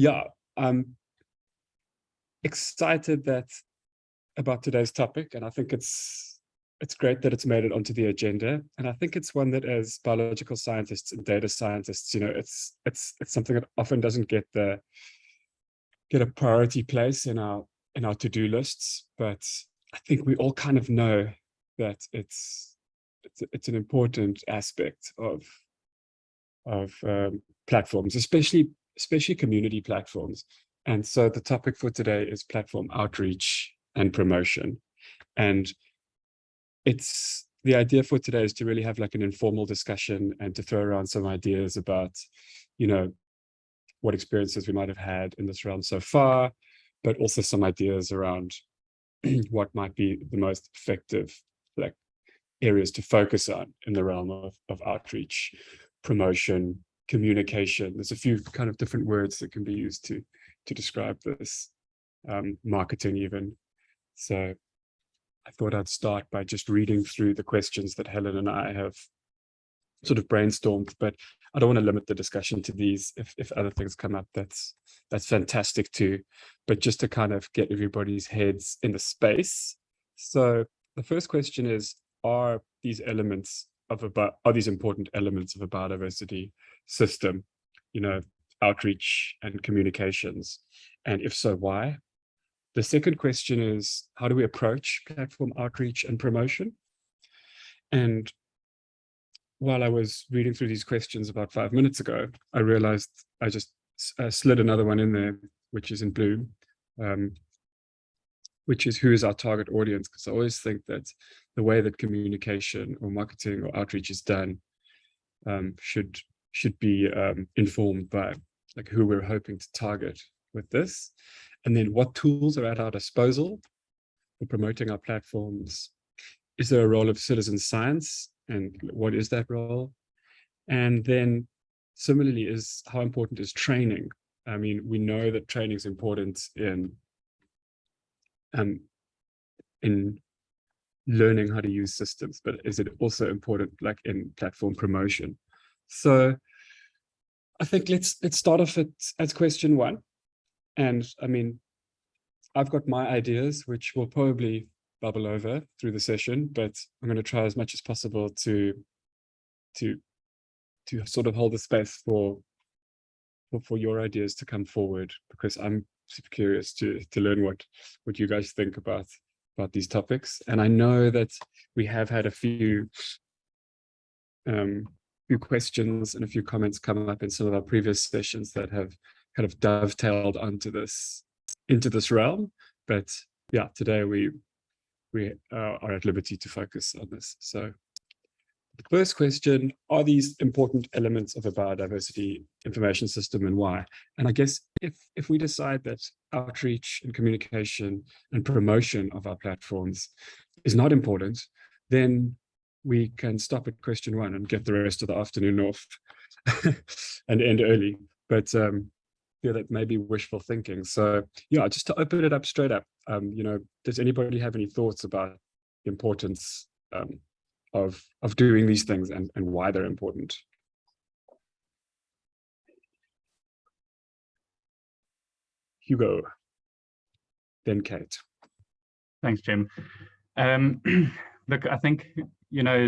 Yeah, I'm excited about today's topic, and I think it's great that it's made it onto the agenda. And I think it's one that, as biological scientists and data scientists, it's something that often doesn't get a priority place in our to-do lists. But I think we all kind of know that it's an important aspect of platforms, especially community platforms. And so the topic for today is platform outreach and promotion. And the idea for today is to really have like an informal discussion and to throw around some ideas about, what experiences we might have had in this realm so far, but also some ideas around what might be the most effective like areas to focus on in the realm of outreach, promotion, communication. There's a few kind of different words that can be used to describe this, marketing even. So I thought I'd start by just reading through the questions that Helen and I have sort of brainstormed, but I don't want to limit the discussion to these. If other things come up, that's fantastic too. But just to kind of get everybody's heads in the space. So the first question is, are these important elements of a biodiversity system, outreach and communications? And if so, why? The second question is, how do we approach platform outreach and promotion? And while I was reading through these questions about 5 minutes ago, I realized I just slid another one in there, which is in blue, which is, who is our target audience? Because I always think that the way that communication or marketing or outreach is done should be informed by like who we're hoping to target with this, and then what tools are at our disposal for promoting our platforms. Is there a role of citizen science, and what is that role? And then similarly, how important is training? I mean, we know that training is important in learning how to use systems, but is it also important like in platform promotion? So I think let's start off at question one. And I mean, I've got my ideas, which will probably bubble over through the session, but I'm going to try as much as possible to sort of hold the space for your ideas to come forward, because I'm super curious to learn what you guys think about these topics. And I know that we have had a few questions and a few comments come up in some of our previous sessions that have kind of dovetailed into this realm. But yeah, today we are at liberty to focus on this. So the first question, are these important elements of a biodiversity information system, and why? And I guess if we decide that outreach and communication and promotion of our platforms is not important, then we can stop at question one and get the rest of the afternoon off and end early. But yeah, that may be wishful thinking. So yeah, just to open it up straight up, does anybody have any thoughts about the importance of doing these things and why they're important? Hugo, then Kate. Thanks, Jim. Look, I think,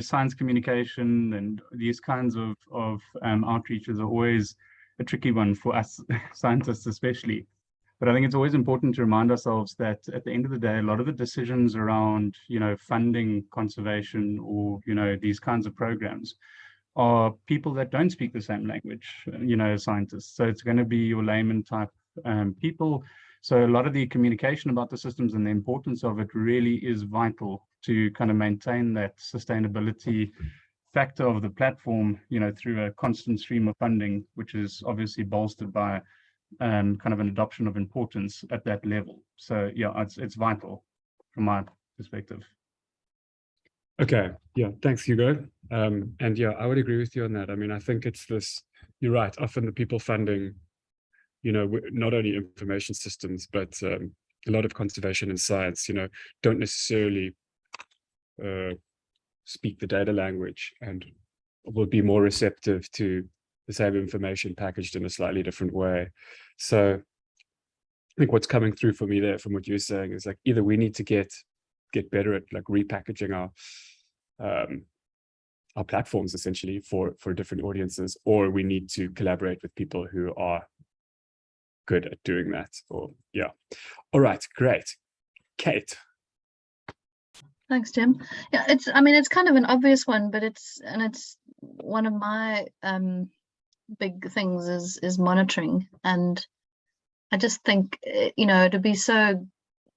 science communication and these kinds of outreaches are always a tricky one for us scientists especially. But I think it's always important to remind ourselves that at the end of the day, a lot of the decisions around, funding conservation or, these kinds of programs are people that don't speak the same language, as scientists. So it's going to be your layman type people. So a lot of the communication about the systems and the importance of it really is vital to kind of maintain that sustainability factor of the platform, through a constant stream of funding, which is obviously bolstered by kind of an adoption of importance at that level. So yeah, it's vital from my perspective. Okay, yeah, thanks, Hugo. And yeah, I would agree with you on that. I mean, I think it's this, you're right, often the people funding, not only information systems, but a lot of conservation and science, don't necessarily speak the data language and will be more receptive to the same information packaged in a slightly different way. So I think what's coming through for me there from what you're saying is like either we need to get better at like repackaging our platforms essentially for different audiences, or we need to collaborate with people who are good at doing that. Or yeah. All right, great. Kate. Thanks, Jim. Yeah, I mean, it's kind of an obvious one, but it's one of my big things is monitoring. And I just think, you know, it would be so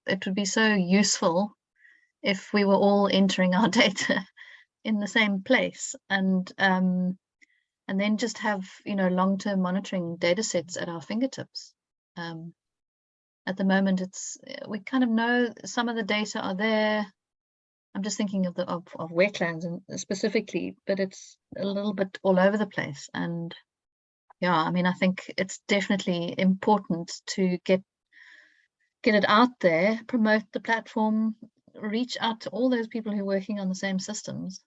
useful if we were all entering our data in the same place, and then just have, you know, long-term monitoring data sets at our fingertips. At the moment, we kind of know some of the data are there. I'm just thinking of wetlands and specifically, but it's a little bit all over the place. And yeah, I mean, I think it's definitely important to get it out there, promote the platform, reach out to all those people who are working on the same systems.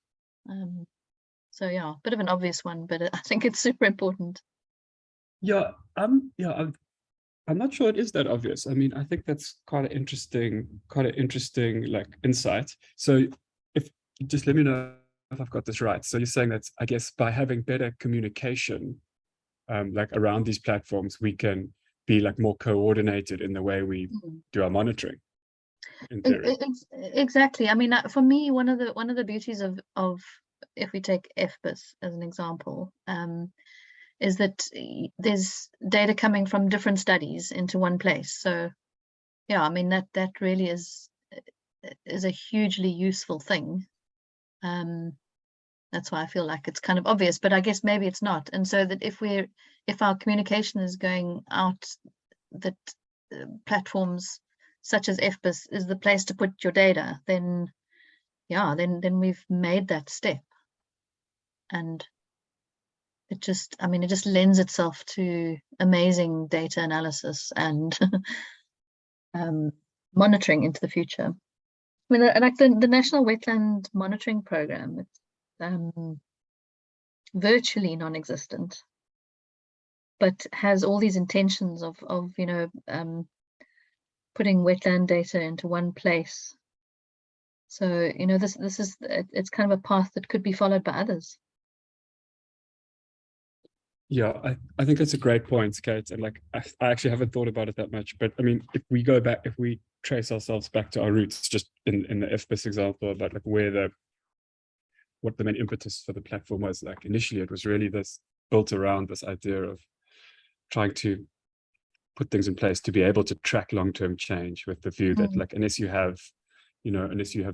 So yeah, bit of an obvious one, but I think it's super important. Yeah, I'm not sure it is that obvious. I mean, I think that's quite an interesting like insight. So if just let me know if I've got this right. So you're saying that, I guess, by having better communication like around these platforms, we can be like more coordinated in the way we do our monitoring, in theory. Exactly. I mean, for me, one of the beauties of if we take FBIS as an example, is that there's data coming from different studies into one place. So yeah, I mean, that really is a hugely useful thing. That's why I feel like it's kind of obvious, but I guess maybe it's not. And so that if our communication is going out, that platforms such as FBIS is the place to put your data, then yeah, then we've made that step. And it just lends itself to amazing data analysis and monitoring into the future. I mean, like the National Wetland Monitoring Program, it's virtually non-existent, but has all these intentions of you know, putting wetland data into one place. So you know, it's kind of a path that could be followed by others. Yeah, I think that's a great point, Kate. And like, I actually haven't thought about it that much. But I mean, if we trace ourselves back to our roots, just in the FBIS example, about like what the main impetus for the platform was, like initially it was really built around this idea of trying to put things in place to be able to track long-term change, with the view that like unless you have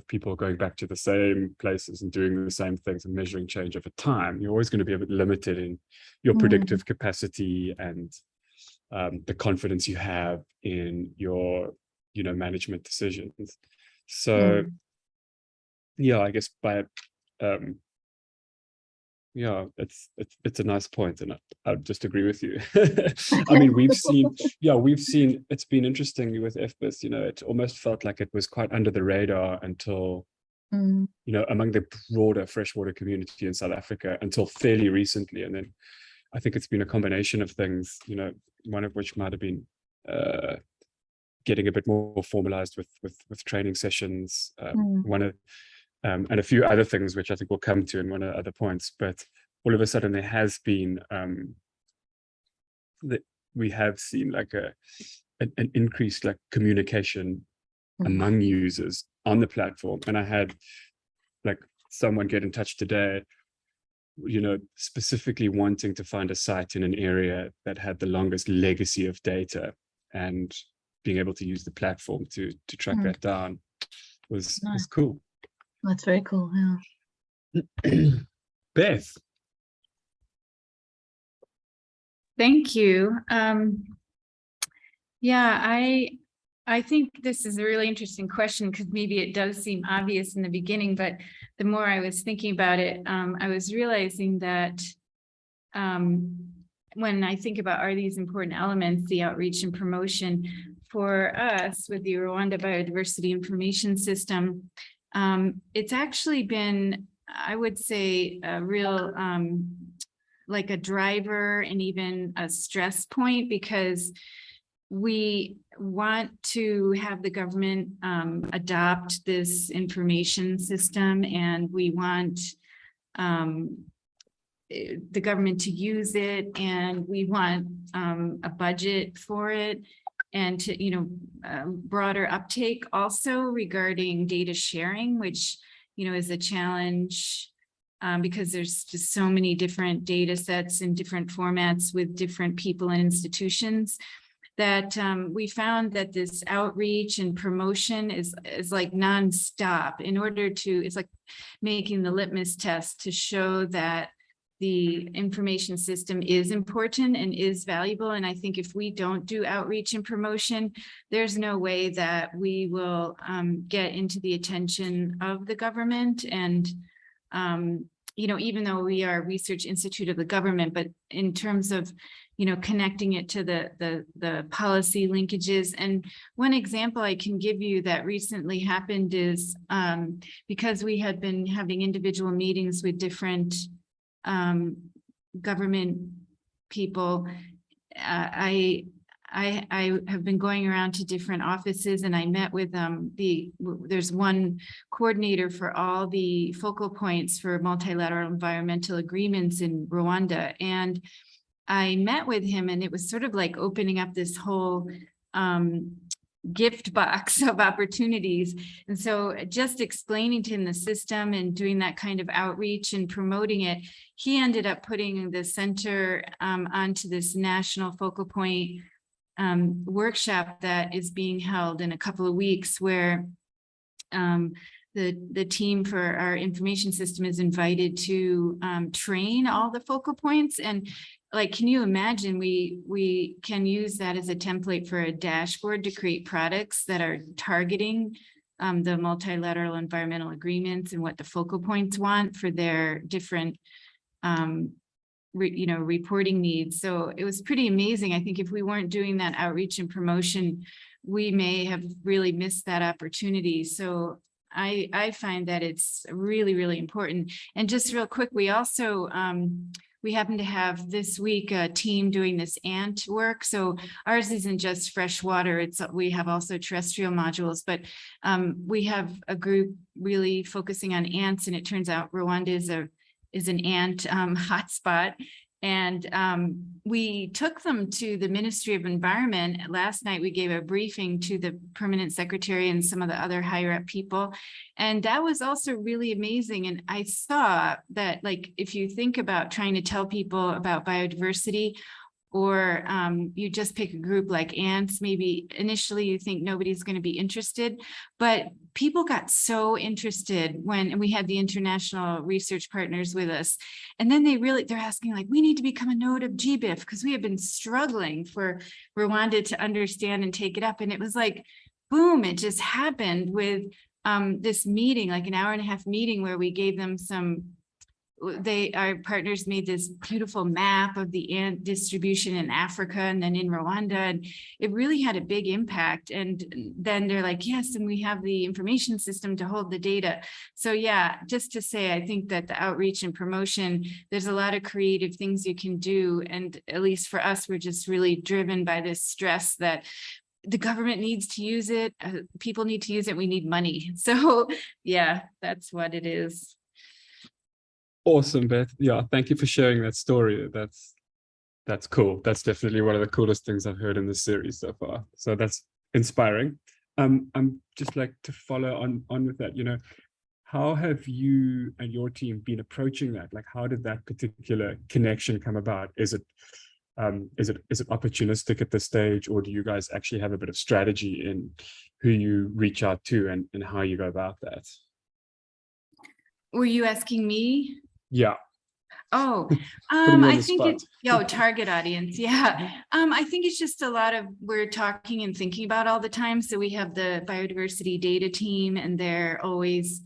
people going back to the same places and doing the same things and measuring change over time, you're always going to be a bit limited in your predictive capacity and the confidence you have in your, you know, management decisions. So yeah, I guess by yeah, it's a nice point, and I just agree with you. I mean, we've seen it's been interesting with FBIS, you know, it almost felt like it was quite under the radar until, you know, among the broader freshwater community in South Africa until fairly recently. And then I think it's been a combination of things, you know, one of which might have been getting a bit more formalized with training sessions, and a few other things which I think we'll come to in one of the other points. But all of a sudden there has been that we have seen like an increased like communication among users on the platform. And I had like someone get in touch today, you know, specifically wanting to find a site in an area that had the longest legacy of data, and being able to use the platform to track that down was cool. That's very cool. Yeah. Beth. Thank you. Yeah, I think this is a really interesting question, because maybe it does seem obvious in the beginning, but the more I was thinking about it, I was realizing that when I think about, are these important elements, the outreach and promotion for us with the Rwanda Biodiversity Information System, it's actually been, I would say, a real like a driver and even a stress point, because we want to have the government adopt this information system, and we want the government to use it, and we want a budget for it, and to, broader uptake also regarding data sharing, which, is a challenge because there's just so many different data sets in different formats with different people and institutions, that we found that this outreach and promotion is like nonstop in order to, it's like making the litmus test to show that the information system is important and is valuable. And I think if we don't do outreach and promotion, there's no way that we will get into the attention of the government. And, even though we are a research institute of the government, but in terms of, connecting it to the policy linkages. And one example I can give you that recently happened is because we had been having individual meetings with different government people, I have been going around to different offices, and I met with there's one coordinator for all the focal points for multilateral environmental agreements in Rwanda. And I met with him, and it was sort of like opening up this whole gift box of opportunities. And so just explaining to him the system and doing that kind of outreach and promoting it, he ended up putting the center onto this national focal point workshop that is being held in a couple of weeks, where the team for our information system is invited to train all the focal points. And like, can you imagine, we can use that as a template for a dashboard to create products that are targeting the multilateral environmental agreements and what the focal points want for their different reporting needs. So it was pretty amazing. I think if we weren't doing that outreach and promotion, we may have really missed that opportunity. So I find that it's really, really important. And just real quick, we also, we happen to have this week a team doing this ant work. So ours isn't just freshwater, we have also terrestrial modules, but we have a group really focusing on ants, and it turns out Rwanda is an ant hotspot. And we took them to the Ministry of Environment. Last night, we gave a briefing to the permanent secretary and some of the other higher up people. And that was also really amazing. And I saw that, like, if you think about trying to tell people about biodiversity, or you just pick a group like ants, maybe initially you think nobody's going to be interested, but people got so interested when we had the international research partners with us. And then they're asking, like, we need to become a node of GBIF because we have been struggling for Rwanda to understand and take it up. And it was like, boom, it just happened with this meeting, like an 1.5-hour meeting, where we gave them our partners made this beautiful map of the ant distribution in Africa and then in Rwanda, and it really had a big impact. And then they're like, yes, and we have the information system to hold the data. So yeah, just to say, I think that the outreach and promotion, there's a lot of creative things you can do. And at least for us, we're just really driven by this stress that the government needs to use it, people need to use it, we need money. So yeah, that's what it is. Awesome, Beth. Yeah, thank you for sharing that story. That's cool. That's definitely one of the coolest things I've heard in this series so far. So that's inspiring. I'm just like to follow on with that. How have you and your team been approaching that? Like, how did that particular connection come about? Is it opportunistic at this stage, or do you guys actually have a bit of strategy in who you reach out to and how you go about that? Were you asking me? Yeah. Oh, I think target audience. Yeah. I think it's just a lot of, we're talking and thinking about all the time. So we have the biodiversity data team, and they're always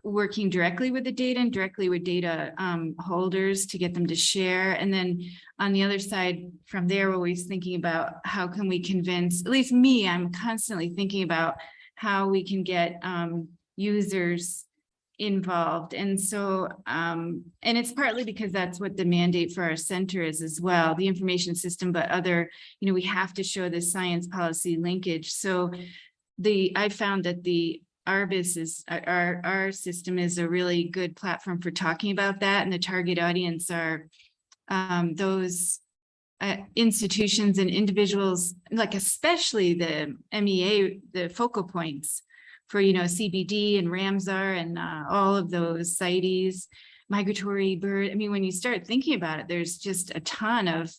working directly with the data and directly with data holders to get them to share. And then on the other side, from there, we're always thinking about how can we convince, at least me, I'm constantly thinking about how we can get users involved. And so, and it's partly because that's what the mandate for our center is as well, the information system, but other, we have to show the science policy linkage. So I found that the ARBIS is, our system is a really good platform for talking about that. And the target audience are those institutions and individuals, like especially the MEA, the focal points for, CBD and Ramsar and all of those CITES, migratory bird. I mean, when you start thinking about it, there's just a ton of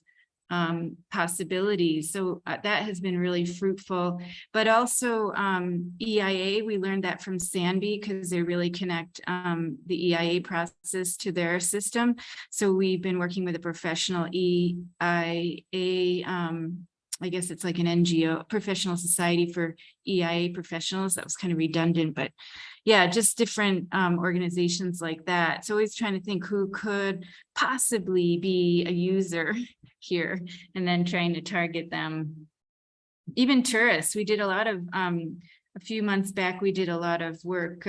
possibilities. So that has been really fruitful, but also EIA, we learned that from Sanby because they really connect the EIA process to their system. So we've been working with a professional EIA, I guess it's like an NGO, Professional Society for EIA Professionals. That was kind of redundant, but yeah, just different organizations like that. So always trying to think who could possibly be a user here, and then trying to target them. Even tourists, we did a lot of, a few months back, we did a lot of work,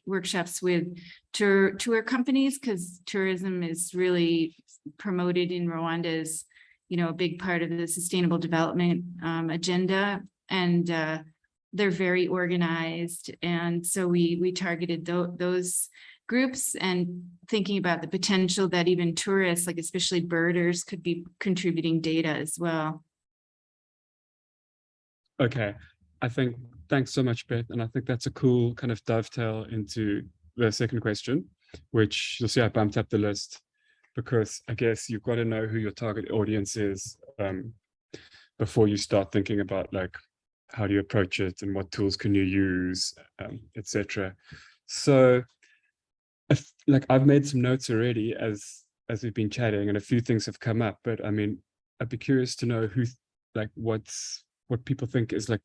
workshops with tour companies, because tourism is really promoted in Rwanda as, a big part of the sustainable development agenda. And they're very organized. And so we targeted those groups, and thinking about the potential that even tourists, like especially birders, could be contributing data as well. Okay, thanks so much, Beth. And I think that's a cool kind of dovetail into the second question, which you'll see I bumped up the list, because I guess you've got to know who your target audience is before you start thinking about like, how do you approach it and what tools can you use, etc. So I've made some notes already as we've been chatting, and a few things have come up, but I mean, I'd be curious to know what people think is like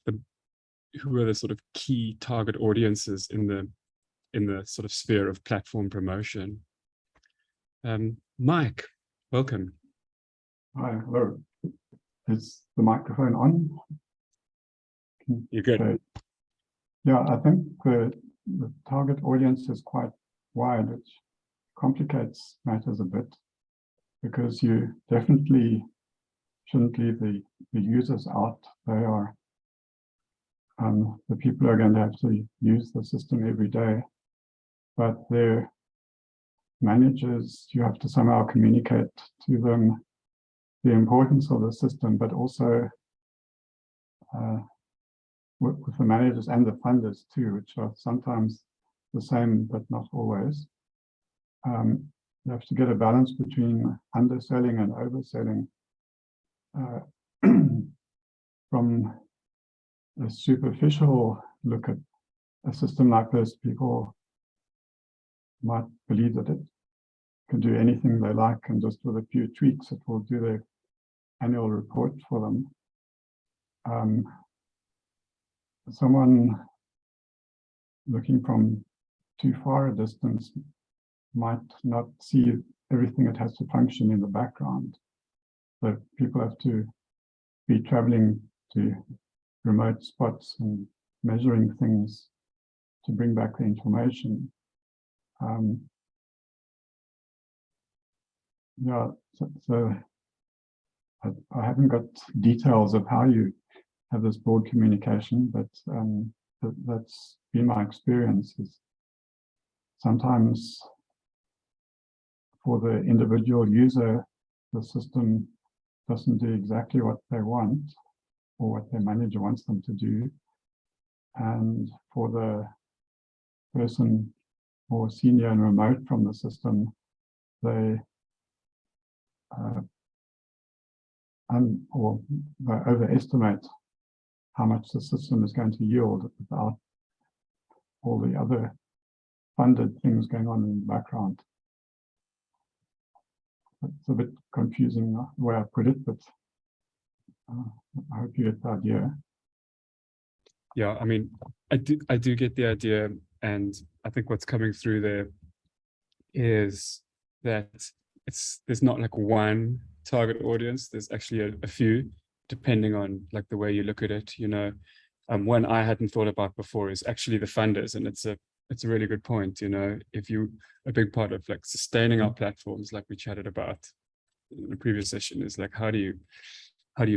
who are the sort of key target audiences in the sort of sphere of platform promotion. Mike, welcome. Hi, hello. Is the microphone on? You're good. Okay. Yeah, I think the target audience is quite wide, which complicates matters a bit, because you definitely shouldn't leave the users out. They are the people who are going to have to use the system every day, but their managers, you have to somehow communicate to them the importance of the system, but also with the managers and the funders too, which are sometimes the same, but not always. You have to get a balance between underselling and overselling. From a superficial look at a system like this, people might believe that it can do anything they like, and just with a few tweaks, it will do their annual report for them. Someone looking from too far a distance might not see everything that has to function in the background. So people have to be traveling to remote spots and measuring things to bring back the information. Yeah, so I haven't got details of how you have this broad communication, but that's been my experience. Is sometimes for the individual user, the system doesn't do exactly what they want or what their manager wants them to do. And for the person more senior and remote from the system, they overestimate how much the system is going to yield without all the other funded things going on in the background. It's a bit confusing the way I put it, but I hope you get the idea. Yeah, I mean, I do get the idea, and I think what's coming through there is that there's not like one target audience. There's actually a few, depending on like the way you look at it. One I hadn't thought about before is actually the funders, and it's a it's a really good point. You know, if you, a big part of like sustaining our platforms, like we chatted about in the previous session, is like how do you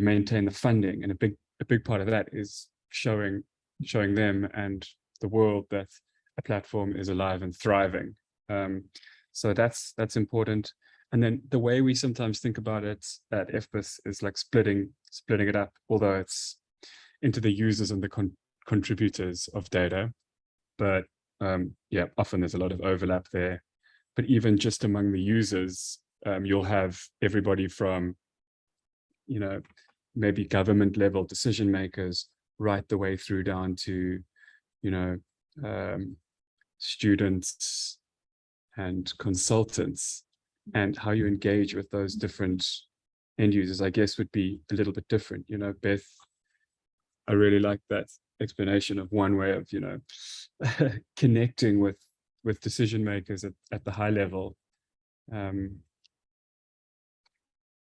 maintain the funding? And a big part of that is showing them and the world that a platform is alive and thriving. So that's important. And then the way we sometimes think about it at FBIS is like splitting it up, although it's into the users and the contributors of data. But yeah, often there's a lot of overlap there. But even just among the users, you'll have everybody from, you know, maybe government level decision makers right the way through down to, you know, students and consultants, and how you engage with those different end users, I guess, would be a little bit different. You know, Beth, I really like that explanation of one way of, you know, connecting with decision makers at the high level.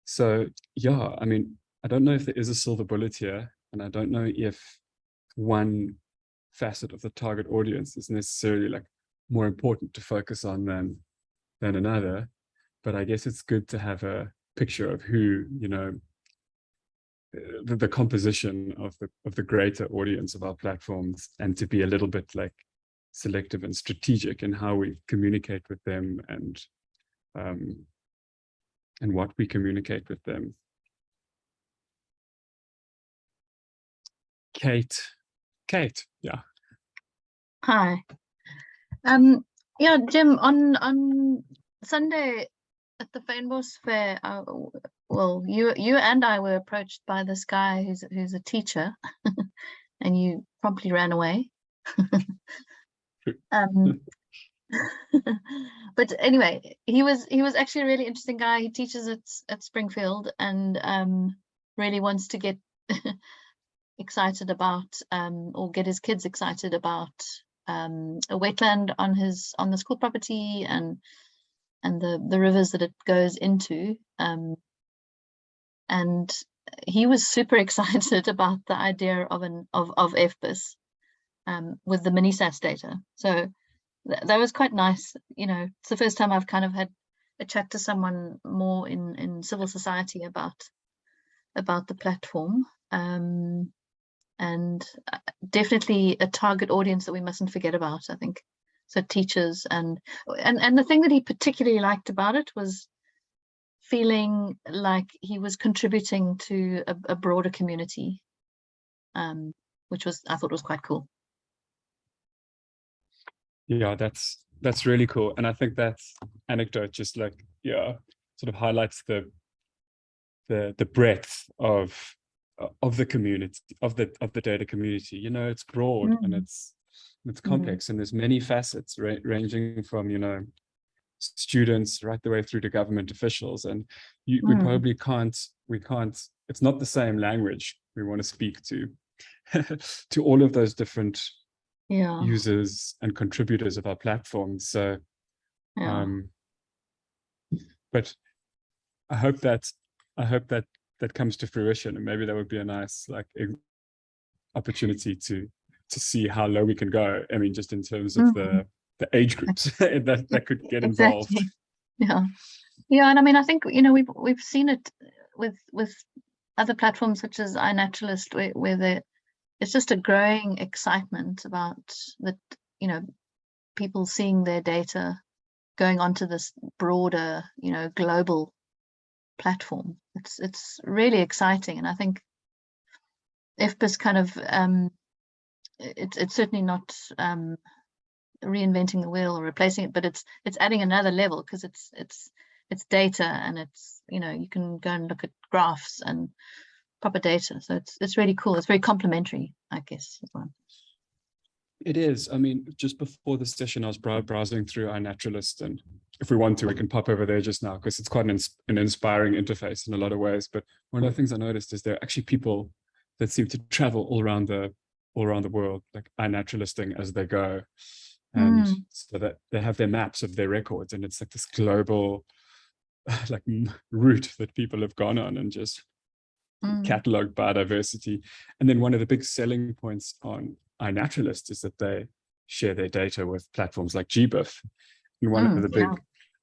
So yeah, I mean, I don't know if there is a silver bullet here, and I don't know if one facet of the target audience is necessarily like more important to focus on than another. But I guess it's good to have a picture of who, you know, the composition of the greater audience of our platforms, and to be a little bit like selective and strategic in how we communicate with them, and what we communicate with them. Kate, yeah. Hi. Yeah, Jim, on Sunday at the Fynbos Fair, well, you and I were approached by this guy who's a teacher, and you promptly ran away. But anyway, he was actually a really interesting guy. He teaches at Springfield, and really wants to get excited about, or get his kids excited about a wetland on the school property, and the rivers that it goes into, and he was super excited about the idea of FBIS with the mini-SAS data. So that was quite nice. You know, it's the first time I've kind of had a chat to someone more in civil society about the platform, and definitely a target audience that we mustn't forget about, I think. So teachers, and the thing that he particularly liked about it was feeling like he was contributing to a broader community, which I thought was quite cool. Yeah, that's really cool. And I think that anecdote just like, yeah, sort of highlights the breadth of the community, of the data community. You know, it's broad and it's complex, and there's many facets ranging from, you know, students right the way through to government officials. And we probably can't, it's not the same language we want to speak to to all of those different users and contributors of our platform. So but I hope that comes to fruition, and maybe that would be a nice like opportunity to see how low we can go. I mean, just in terms of the age groups that could get involved. Exactly. Yeah, and I mean, I think, you know, we've seen it with other platforms such as iNaturalist, where it's just a growing excitement about that, you know, people seeing their data going onto this broader, you know, global platform. It's really exciting, and I think FBIS kind of it's certainly not reinventing the wheel or replacing it, but it's adding another level, because it's data, and it's, you know, you can go and look at graphs and proper data. So it's really cool. It's very complementary, I guess, as well. It is. I mean, just before the session, I was browsing through iNaturalist, and if we want to, we can pop over there just now, because it's quite an inspiring interface in a lot of ways. But one of the things I noticed is there are actually people that seem to travel all around the world, like iNaturalisting as they go, and so that they have their maps of their records, and it's like this global like route that people have gone on and just catalog biodiversity. And then one of the big selling points on iNaturalist is that they share their data with platforms like GBIF. And one of the big,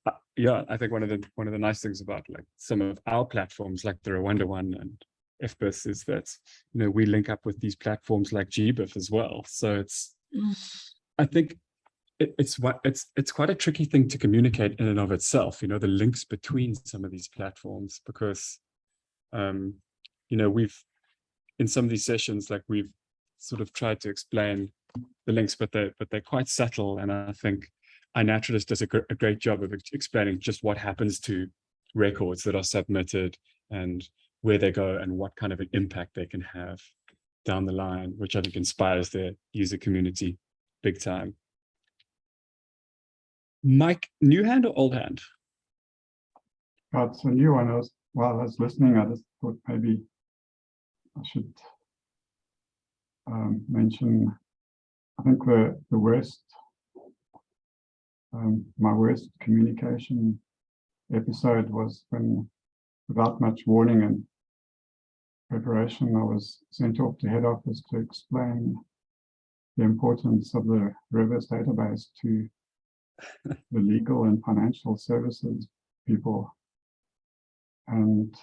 I think one of the nice things about like some of our platforms, like the Rwanda one and FBIS, is that, you know, we link up with these platforms like GBIF as well. So it's, I think it's quite a tricky thing to communicate in and of itself, you know, the links between some of these platforms, because, you know, we've, in some of these sessions, like we've sort of tried to explain the links, but they're quite subtle. And I think iNaturalist does a great job of explaining just what happens to records that are submitted and where they go and what kind of an impact they can have down the line, which I think inspires the user community big time. Mike, new hand or old hand? It's a new one. While I was listening, I just thought maybe I should mention, I think the worst, my worst communication episode was when, without much warning and preparation, I was sent off to head office to explain the importance of the rivers database to the legal and financial services people. And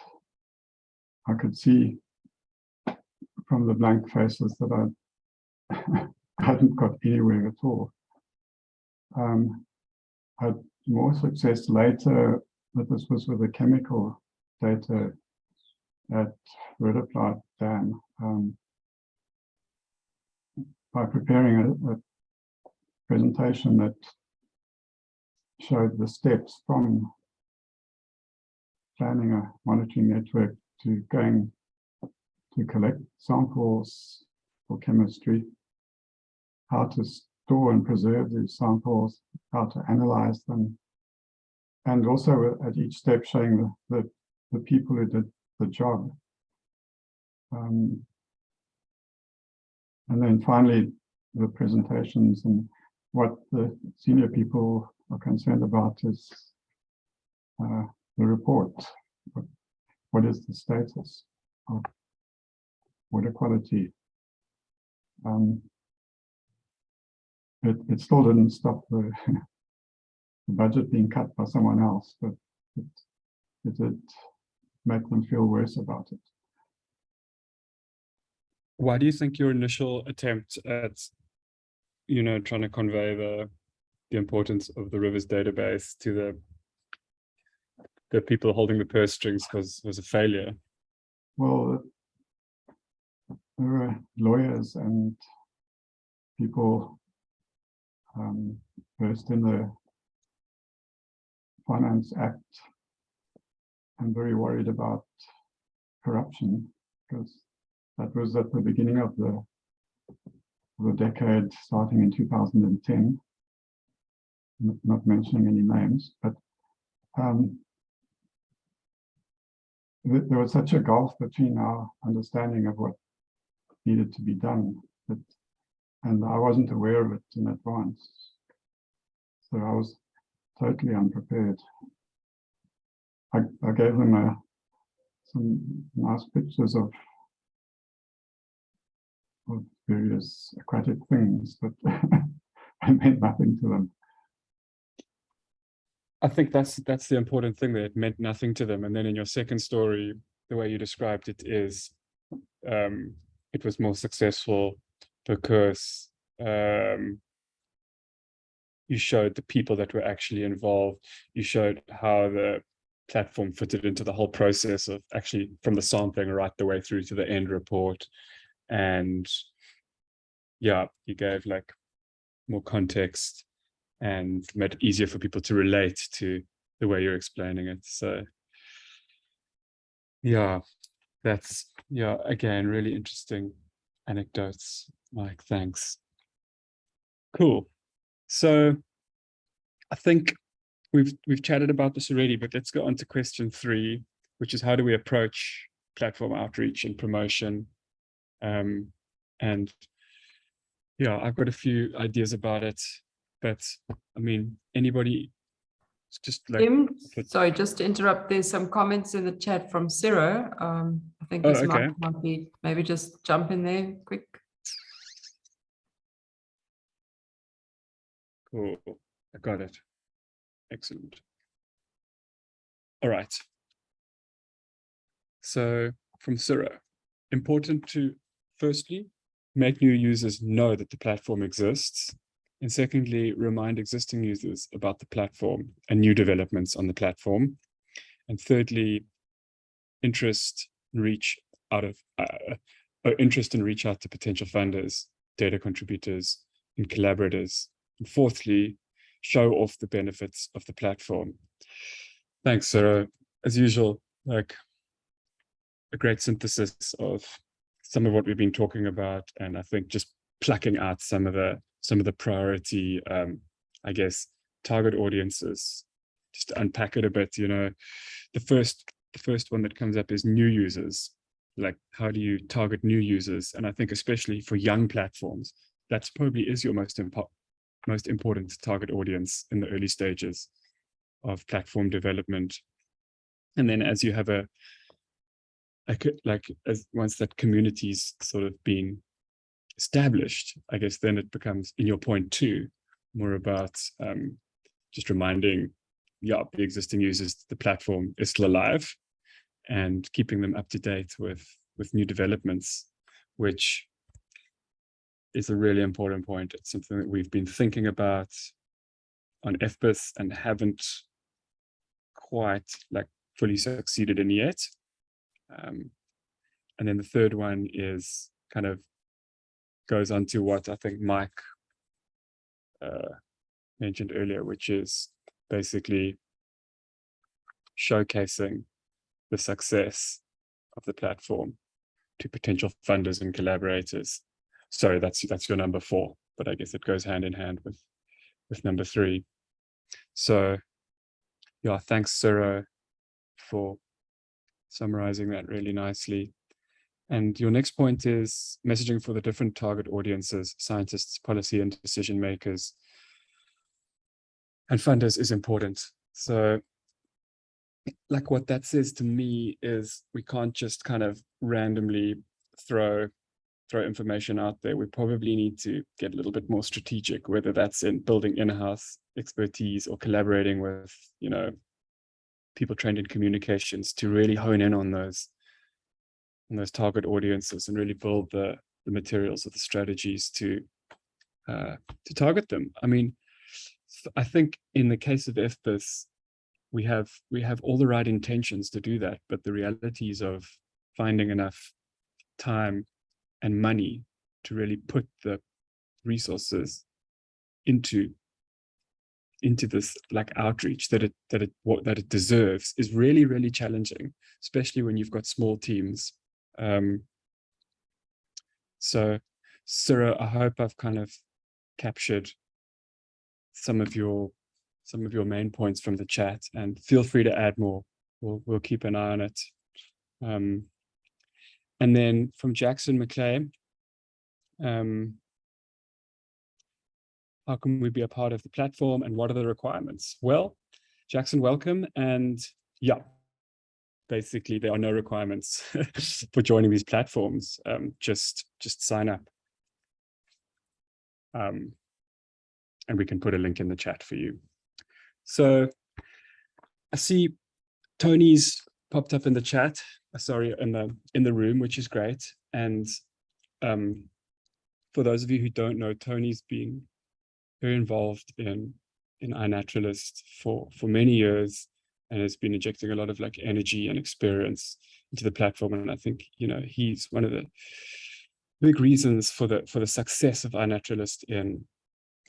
I could see from the blank faces that I hadn't got anywhere at all. I had more success later, that this was with the chemical data at Rudderplaat Dam, by preparing a presentation that showed the steps from planning a monitoring network to going to collect samples for chemistry, how to store and preserve these samples, how to analyze them, and also at each step showing the people who did the job. And then finally, the presentations, and what the senior people are concerned about is the report. What is the status of water quality? It still didn't stop the budget being cut by someone else, but it did make them feel worse about it. Why do you think your initial attempt at, you know, trying to convey the importance of the rivers database to the people holding the purse strings was a failure? Well, there were lawyers and people versed in the Finance Act and very worried about corruption, because that was at the beginning of the decade, starting in 2010. Not mentioning any names, but there was such a gulf between our understanding of what needed to be done, and I wasn't aware of it in advance. So I was totally unprepared. I gave them some nice pictures of various aquatic things, but I meant nothing to them. I think that's the important thing, that it meant nothing to them. And then in your second story, the way you described it is, it was more successful because you showed the people that were actually involved. You showed how the platform fitted into the whole process of actually from the sampling right the way through to the end report. And yeah, you gave like more context and made it easier for people to relate to the way you're explaining it. So yeah, that's, yeah, again, really interesting anecdotes, Mike, thanks. Cool. So I think we've chatted about this already, but let's go on to question 3, which is how do we approach platform outreach and promotion? And yeah, I've got a few ideas about it, but I mean, anybody just like... Tim, sorry, just to interrupt, there's some comments in the chat from Ciro. I think this might be, maybe just jump in there quick. Cool. I got it. Excellent. All right. So from Ciro, important to firstly make new users know that the platform exists, and secondly, remind existing users about the platform and new developments on the platform, and thirdly, interest and reach out to potential funders, data contributors, and collaborators, and fourthly, show off the benefits of the platform. Thanks, Sarah. As usual, like a great synthesis of some of what we've been talking about, and I think just plucking out some of the priority, I guess, target audiences. Just to unpack it a bit, you know, the first one that comes up is new users. Like, how do you target new users? And I think especially for young platforms, that's probably is your most important target audience in the early stages of platform development. And then as you have once that community's sort of been established, I guess then it becomes, in your point two, more about just reminding the existing users that the platform is still alive and keeping them up to date with new developments, which is a really important point. It's something that we've been thinking about on FBIS and haven't quite fully succeeded in yet. And then the third one is kind of goes on to what I think Mike mentioned earlier, which is basically showcasing the success of the platform to potential funders and collaborators. Sorry, that's your number 4, but I guess it goes hand in hand with number 3. So yeah, thanks, Ciro, for summarizing that really nicely. And your next point is messaging for the different target audiences, scientists, policy and decision makers, and funders is important. So like what that says to me is we can't just kind of randomly throw information out there. We probably need to get a little bit more strategic, whether that's in building in-house expertise or collaborating with, you know, people trained in communications to really hone in on those target audiences and really build the materials or the strategies to target them. I mean, I think in the case of FBIS, we have all the right intentions to do that, but the realities of finding enough time and money to really put the resources into this outreach that it deserves is really, really challenging, especially when you've got small teams. So Ciro, I hope I've kind of captured some of your main points from the chat, and feel free to add more. We'll keep an eye on it. And then from Jackson McClay, how can we be a part of the platform and what are the requirements? Well, Jackson, welcome. And yeah, basically there are no requirements for joining these platforms. Just sign up. And we can put a link in the chat for you. So I see Tony's popped up in the chat, sorry, in the room, which is great. And for those of you who don't know, Tony's been very involved in iNaturalist for many years and has been injecting a lot of energy and experience into the platform. And I think, you know, he's one of the big reasons for the success of iNaturalist in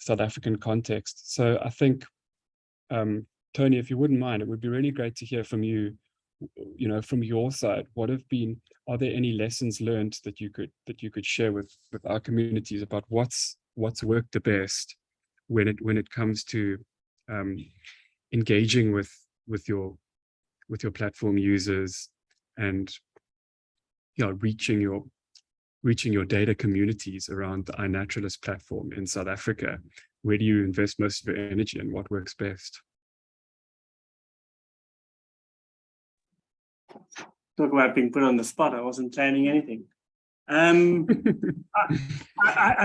South African context. So I think, Tony, if you wouldn't mind, it would be really great to hear from you, you know, from your side, are there any lessons learned that you could share with our communities about what's worked the best when it comes to engaging with your platform users and, you know, reaching your data communities around the iNaturalist platform in South Africa? Where do you invest most of your energy and what works best? Talk about being put on the spot. I wasn't planning anything. I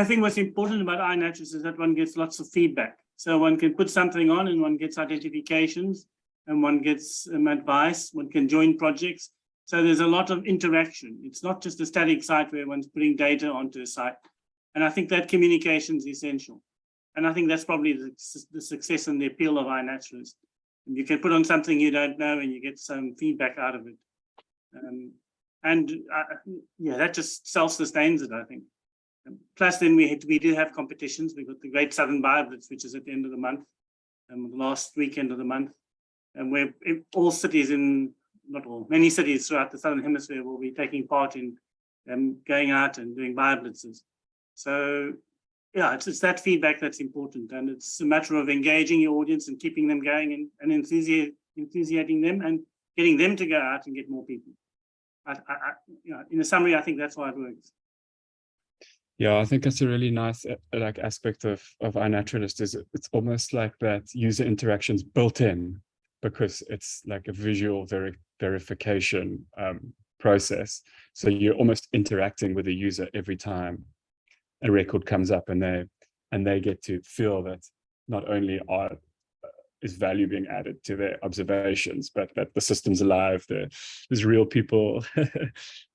think what's important about iNaturalist is that one gets lots of feedback. So one can put something on and one gets identifications and one gets advice, one can join projects. So there's a lot of interaction. It's not just a static site where one's putting data onto a site. And I think that communication is essential. And I think that's probably the success and the appeal of iNaturalist. And you can put on something you don't know and you get some feedback out of it. Yeah, that just self-sustains it, I think. Plus, then we do have competitions. We've got the Great Southern BioBlitz, which is at the end of the month, the last weekend of the month, and where all cities not all, many cities throughout the Southern Hemisphere will be taking part in going out and doing BioBlitzes. So, yeah, it's that feedback that's important, and it's a matter of engaging your audience and keeping them going and enthusiasing them and getting them to go out and get more people. In a summary, I think that's why it works. Yeah, I think that's a really nice aspect of iNaturalist is it's almost like that user interaction's built in because it's like a visual verification process. So you're almost interacting with the user every time a record comes up, and they get to feel that not only is value being added to their observations, but that the system's alive. There's real people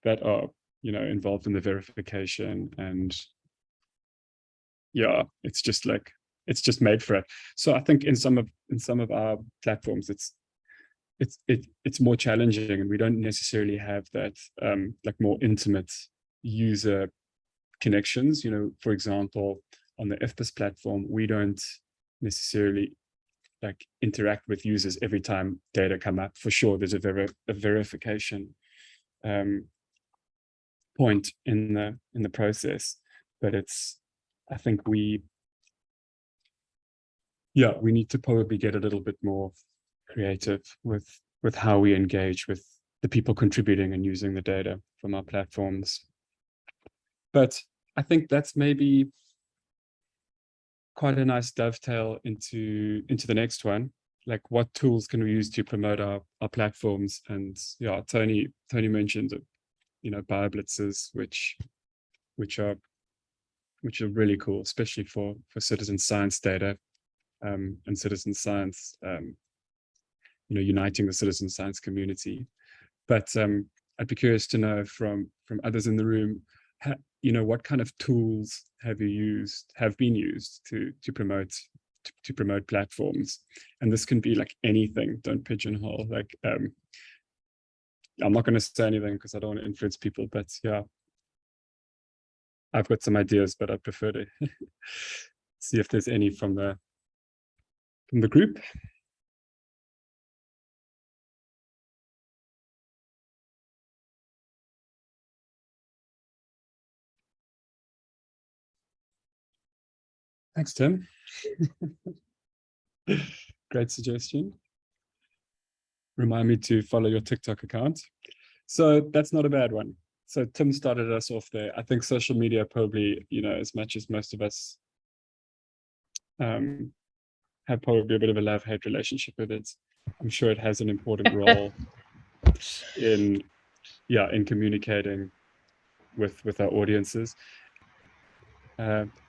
that are involved in the verification, and yeah, it's just made for it. So I think in some of our platforms it's more challenging, and we don't necessarily have that like more intimate user connections. For example, on the FBIS platform, we don't necessarily like interact with users every time data come up. For sure, there's a verification point in the process, but I think we need to probably get a little bit more creative with how we engage with the people contributing and using the data from our platforms. But I think that's maybe quite a nice dovetail into the next one. Like, what tools can we use to promote our platforms? And yeah, Tony mentioned it, BioBlitzes, which are really cool, especially for citizen science data and citizen science, uniting the citizen science community. But I'd be curious to know from others in the room, what kind of tools have been used to promote platforms? And this can be like anything. Don't pigeonhole. Like, I'm not going to say anything because I don't want to influence people, but yeah, I've got some ideas, but I prefer to see if there's any from the group. Thanks, Tim. Great suggestion. Remind me to follow your TikTok account. So that's not a bad one. So Tim started us off there. I think social media probably, as much as most of us have probably a bit of a love-hate relationship with it, I'm sure it has an important role in communicating with our audiences.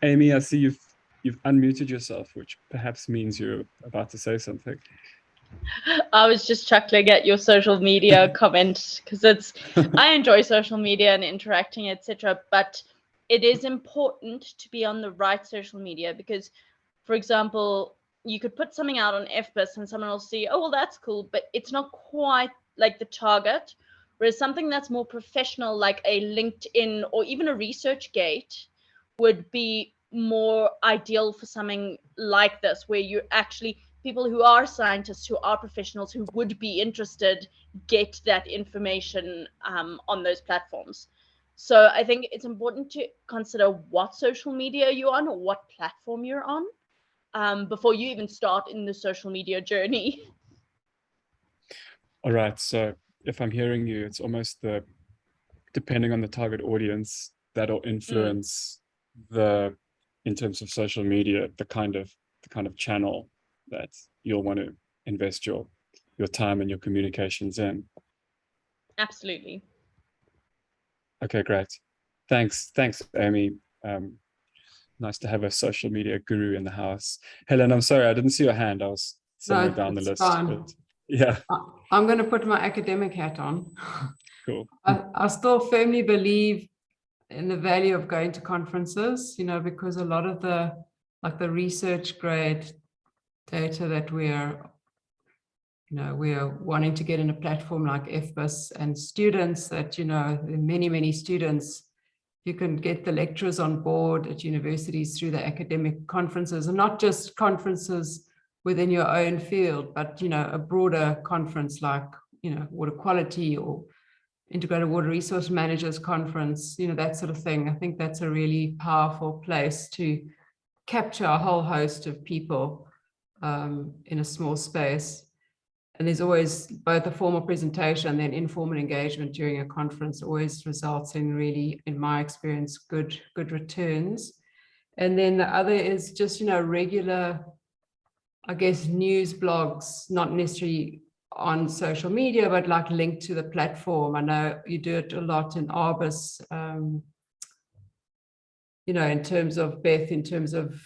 Amy, I see you've unmuted yourself, which perhaps means you're about to say something. I was just chuckling at your social media comment because I enjoy social media and interacting, etc. But it is important to be on the right social media because, for example, you could put something out on FBIS and someone will see, oh, well, that's cool, but it's not quite like the target. Whereas something that's more professional, like a LinkedIn or even a ResearchGate, would be more ideal for something like this, where you actually, people who are scientists, who are professionals, who would be interested, get that information on those platforms. So I think it's important to consider what social media you're on or what platform you're on before you even start in the social media journey. All right. So if I'm hearing you, it's almost depending on the target audience, that'll influence in terms of social media, the kind of channel that you'll want to invest your time and your communications in. Absolutely. Okay, great. Thanks, Amy. nice to have a social media guru in the house. Helen, I'm sorry, I didn't see your hand. I was somewhere down the it's list. fine. But yeah, I'm going to put my academic hat on. cool. I still firmly believe in the value of going to conferences, you know, because a lot of the research grade data that we're wanting to get in a platform like FBIS, and students that, you know, many students, you can get the lecturers on board at universities through the academic conferences, and not just conferences within your own field, but, you know, a broader conference like, you know, water quality or Integrated Water Resource Managers Conference, you know, that sort of thing. I think that's a really powerful place to capture a whole host of people in a small space. And there's always both a formal presentation and then informal engagement during a conference always results in really, in my experience, good returns. And then the other is just, you know, regular, I guess, news blogs, not necessarily on social media, but like linked to the platform. I know you do it a lot in Arbis, you know, in terms of Beth, in terms of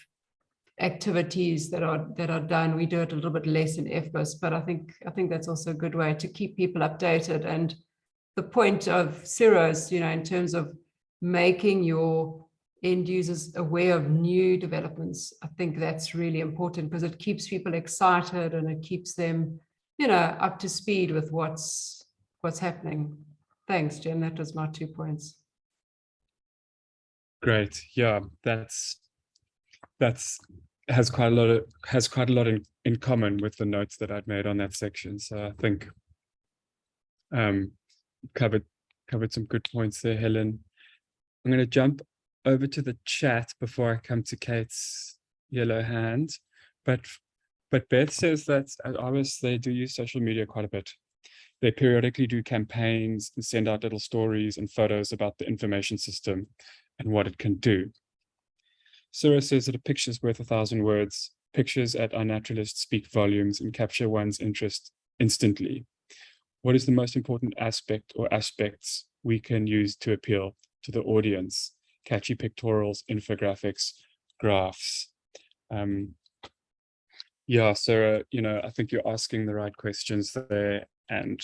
activities that are done. We do it a little bit less in FBIS, but I think that's also a good way to keep people updated. And the point of CIROS, you know, in terms of making your end users aware of new developments, I think that's really important because it keeps people excited and it keeps them, you know, up to speed with what's happening. Thanks, Jen. That was my 2 points. Great. Yeah, that's has quite a lot in common with the notes that I'd made on that section. So I think covered some good points there, Helen. I'm going to jump over to the chat before I come to Kate's yellow hand. But Beth says that at Arbis they do use social media quite a bit. They periodically do campaigns and send out little stories and photos about the information system and what it can do. Sarah says that a picture's worth 1,000 words. Pictures at iNaturalist speak volumes and capture one's interest instantly. What is the most important aspect or aspects we can use to appeal to the audience? Catchy pictorials, infographics, graphs. Yeah, Sarah, you know, I think you're asking the right questions there and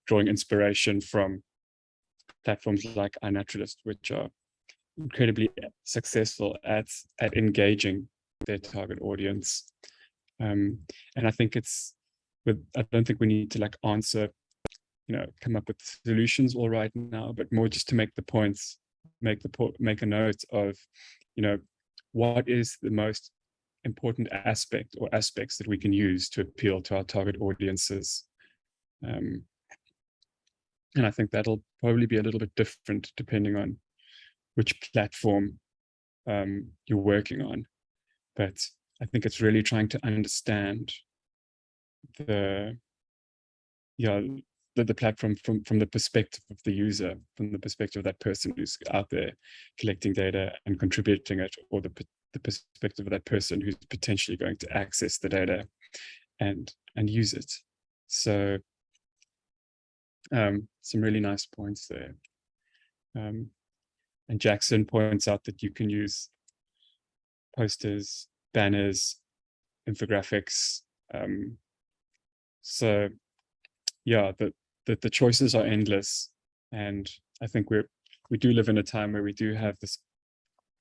drawing inspiration from platforms like iNaturalist, which are incredibly successful at engaging their target audience. And I think I don't think we need to like answer, you know, come up with solutions all right now, but more just to make the points, make a note of, you know, what is the most important aspect or aspects that we can use to appeal to our target audiences. And I think that'll probably be a little bit different depending on which platform you're working on. But I think it's really trying to understand the platform from the perspective of the user, from the perspective of that person who's out there collecting data and contributing it, or the perspective of that person who's potentially going to access the data and use it. So some really nice points there. And Jackson points out that you can use posters, banners, infographics. So yeah, the choices are endless. And I think we do live in a time where we do have this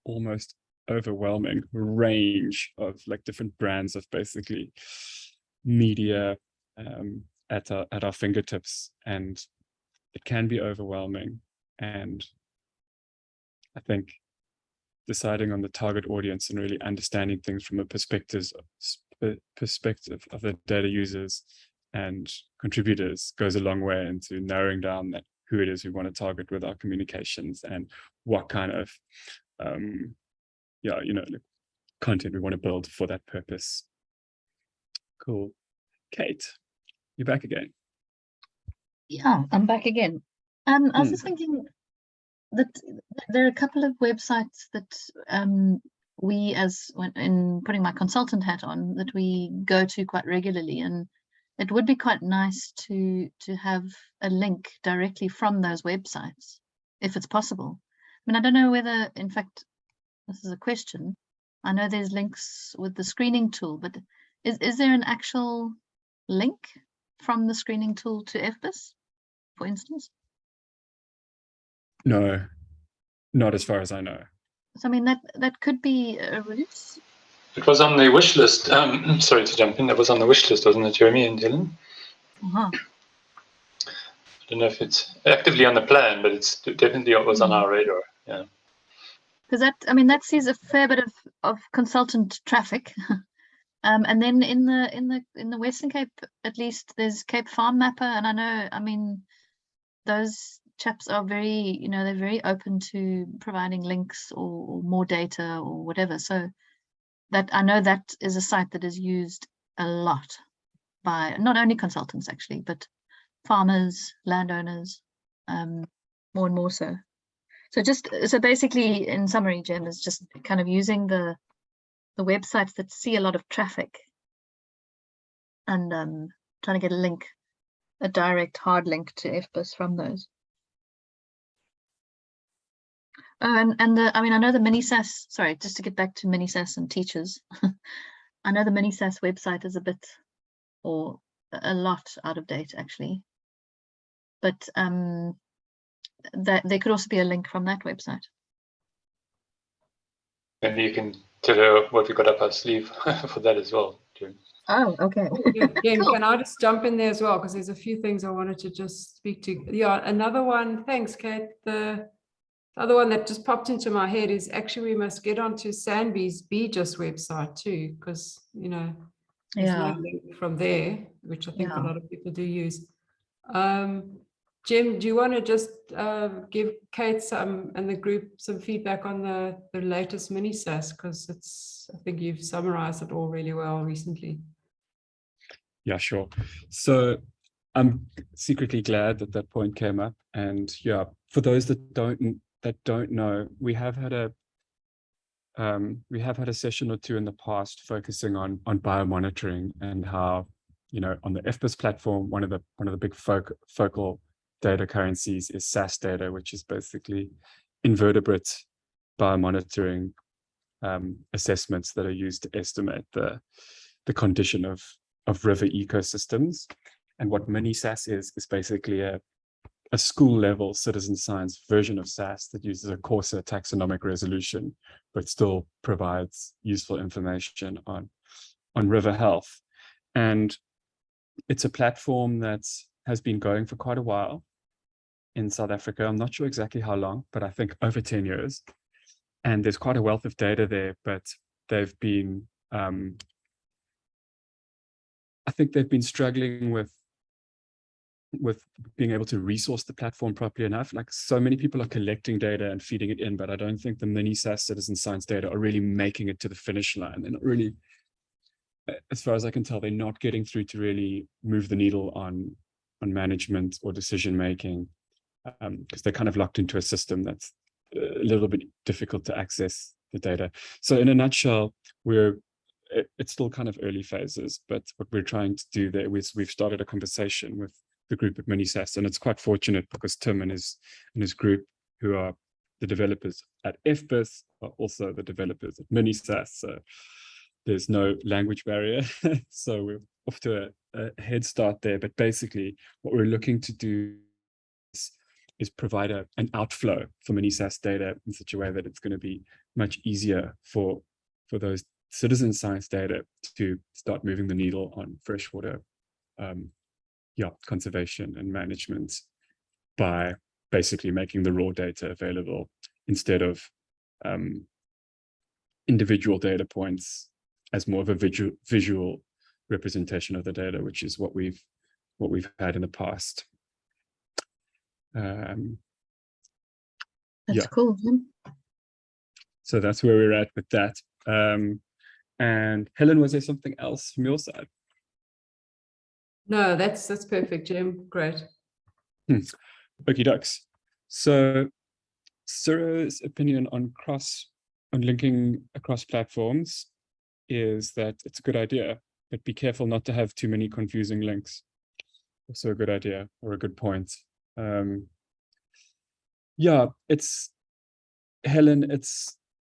almost overwhelming range of like different brands of basically media at our fingertips, and it can be overwhelming. And I think deciding on the target audience and really understanding things from a perspective of the data users and contributors goes a long way into narrowing down that who it is we want to target with our communications and what kind of content we want to build for that purpose. Cool. Kate, you're back again. Yeah, I'm back again. I was just thinking that there are a couple of websites that we, in putting my consultant hat on, that we go to quite regularly, and it would be quite nice to have a link directly from those websites, if it's possible. I mean, I don't know whether, in fact, this is a question. I know there's links with the screening tool, but is there an actual link from the screening tool to FBIS, for instance? No, not as far as I know. So I mean that could be a route. It was on the wish list. Sorry to jump in. That was on the wish list, wasn't it, Jeremy and Dylan? Uh-huh. I don't know if it's actively on the plan, but it's definitely was on our radar. Yeah. Because that sees a fair bit of consultant traffic. And then in the Western Cape, at least, there's Cape Farm Mapper, and I mean, those chaps are very, they're very open to providing links or more data or whatever. So that I know that is a site that is used a lot by not only consultants actually, but farmers, landowners, more and more so. So basically, in summary, Jem, is just kind of using the websites that see a lot of traffic and trying to get a direct hard link to FBIS from those. I know the MiniSAS, sorry, just to get back to MiniSAS and teachers. I know the MiniSAS website is a bit, or a lot out of date actually. But that there could also be a link from that website. And you can tell her what we got up our sleeve for that as well, Jim. Oh, okay. Yeah, Cool. can I just jump in there as well? Because there's a few things I wanted to just speak to. Yeah, another one, thanks, Kate. The other one that just popped into my head is actually we must get onto Sanbi's BJIS website too, because, there's no link from there, which I think a lot of people do use. Jim, do you want to just give Kate and the group some feedback on the latest MiniSAS? Because I think you've summarized it all really well recently. Yeah, sure. So I'm secretly glad that point came up. And yeah, for those that don't know, we have had a session or two in the past focusing on biomonitoring and how, on the FBIS platform, one of the big focal data currencies is SAS data, which is basically invertebrate biomonitoring assessments that are used to estimate the condition of river ecosystems. And what MiniSAS is basically a school level citizen science version of SAS that uses a coarser taxonomic resolution, but still provides useful information on river health. And it's a platform that has been going for quite a while in South Africa. I'm not sure exactly how long, but I think over 10 years. And there's quite a wealth of data there, but they've been, I think they've been struggling with being able to resource the platform properly enough. Like, so many people are collecting data and feeding it in, but I don't think the MiniSAS citizen science data are really making it to the finish line. They're not really, as far as I can tell, they're not getting through to really move the needle on management or decision making, because they're kind of locked into a system that's a little bit difficult to access the data. So in a nutshell, it's still kind of early phases, but what we're trying to do there is we've started a conversation with the group at MiniSAS, and it's quite fortunate because Tim and his group, who are the developers at FBIS, are also the developers at MiniSAS. So there's no language barrier. So we're off to a head start there. But basically, what we're looking to do is provide an outflow for MiniSAS data in such a way that it's going to be much easier for those citizen science data to start moving the needle on freshwater conservation and management by basically making the raw data available instead of individual data points as more of a visual representation of the data, which is what we've had in the past. That's cool. So that's where we're at with that. And Helen, was there something else from your side? No, that's perfect, Jim. Great. Okie dokes. So Cyro's opinion on linking across platforms is that it's a good idea, but be careful not to have too many confusing links. Also a good idea or a good point. Helen,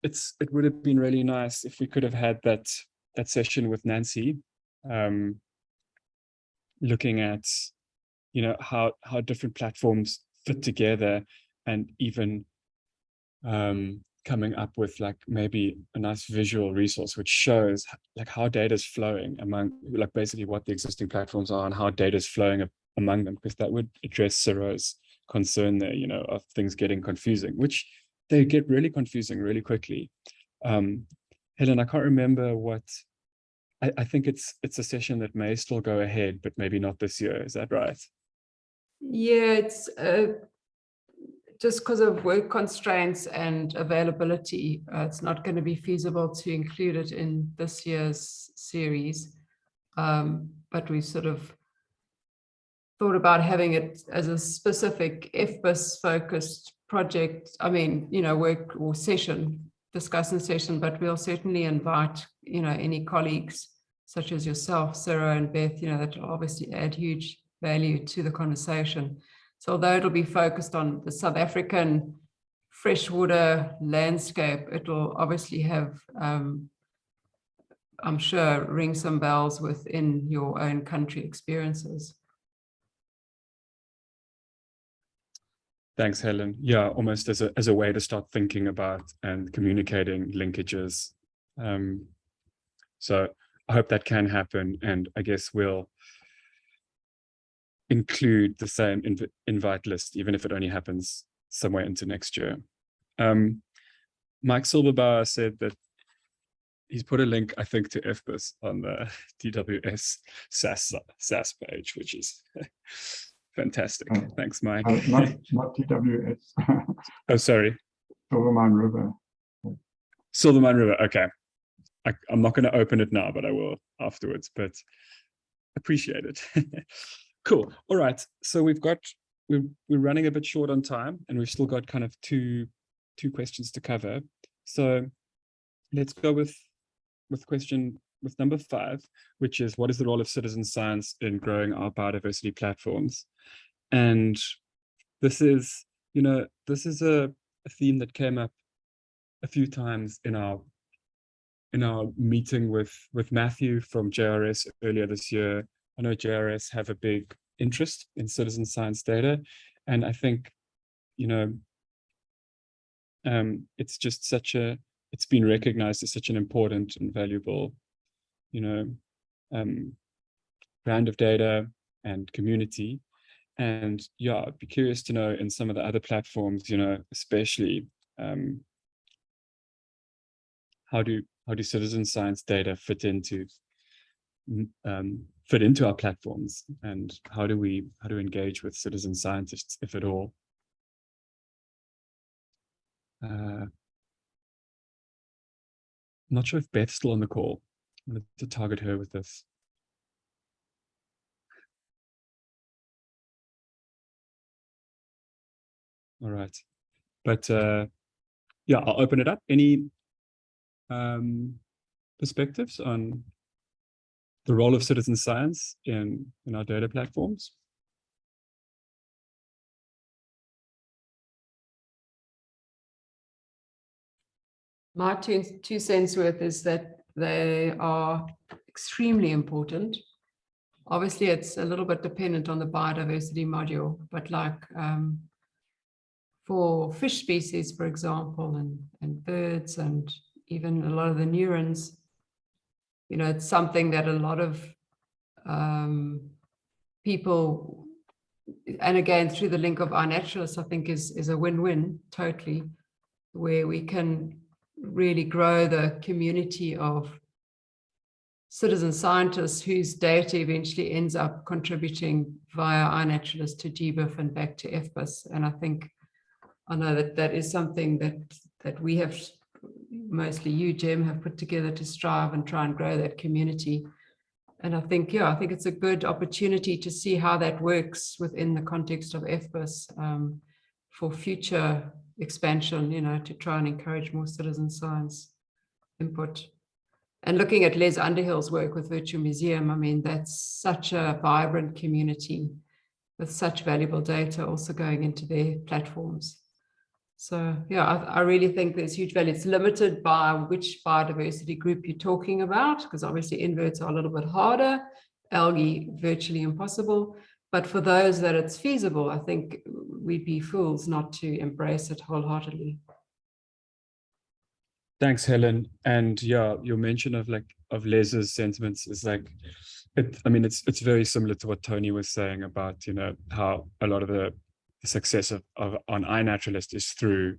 it would have been really nice if we could have had that session with Nancy, looking at, you know, how different platforms fit together, and even coming up with like maybe a nice visual resource which shows like how data is flowing among, like basically what the existing platforms are and how data is flowing among them, because that would address Cyro's concern there, you know, of things getting confusing, which they get really confusing really quickly. Helen, I can't remember what, I think it's a session that may still go ahead, but maybe not this year. Is that right? Yeah, it's just because of work constraints and availability, it's not going to be feasible to include it in this year's series. But we sort of thought about having it as a specific FBIS focused project. I mean, you know, work or session, discussion session, but we'll certainly invite, you know, any colleagues such as yourself, Sarah and Beth, you know, that will obviously add huge value to the conversation. So although it'll be focused on the South African freshwater landscape, it will obviously have, I'm sure, ring some bells within your own country experiences. Thanks, Helen. Yeah, almost as a way to start thinking about and communicating linkages. So I hope that can happen, and I guess we'll include the same invite list, even if it only happens somewhere into next year. Mike Silberbauer said that he's put a link, I think, to FBIS on the DWS SAS page, which is fantastic. Thanks, Mike. Not DWS. Oh, sorry. Silvermine River. Silvermine River. Okay. I'm not going to open it now, but I will afterwards. But appreciate it. Cool. All right. So we're running a bit short on time, and we've still got kind of two questions to cover. So let's go with number 5, which is, what is the role of citizen science in growing our biodiversity platforms? And this is, you know, this is a theme that came up a few times in our meeting with Matthew from JRS earlier this year. I know JRS have a big interest in citizen science data, and I think, you know, it's just it's been recognized as such an important and valuable, you know, brand of data and community. And yeah, I'd be curious to know in some of the other platforms, you know, especially how do citizen science data fit into our platforms, and how do we engage with citizen scientists, if at all? Not sure if Beth's still on the call. I'm going to target her with this. All right, but yeah, I'll open it up. Any perspectives on the role of citizen science in our data platforms? My two cents worth is that they are extremely important. Obviously, it's a little bit dependent on the biodiversity module, but like for fish species, for example, and birds, and even a lot of the neurons, you know, it's something that a lot of people, and again, through the link of our naturalists, I think is a win-win totally, where we can really grow the community of citizen scientists whose data eventually ends up contributing via our naturalists to GBIF and back to FBIS. And I know that is something that we have, mostly you, Jem, have put together to strive and try and grow that community. And I think it's a good opportunity to see how that works within the context of FBIS for future expansion, you know, to try and encourage more citizen science input. And looking at Les Underhill's work with Virtual Museum, I mean, that's such a vibrant community with such valuable data also going into their platforms. So yeah, I really think there's huge value. It's limited by which biodiversity group you're talking about, because obviously inverts are a little bit harder, algae virtually impossible. But for those that it's feasible, I think we'd be fools not to embrace it wholeheartedly. Thanks, Helen. And yeah, your mention of Les's sentiments is it's very similar to what Tony was saying about, how a lot of the success on iNaturalist is through,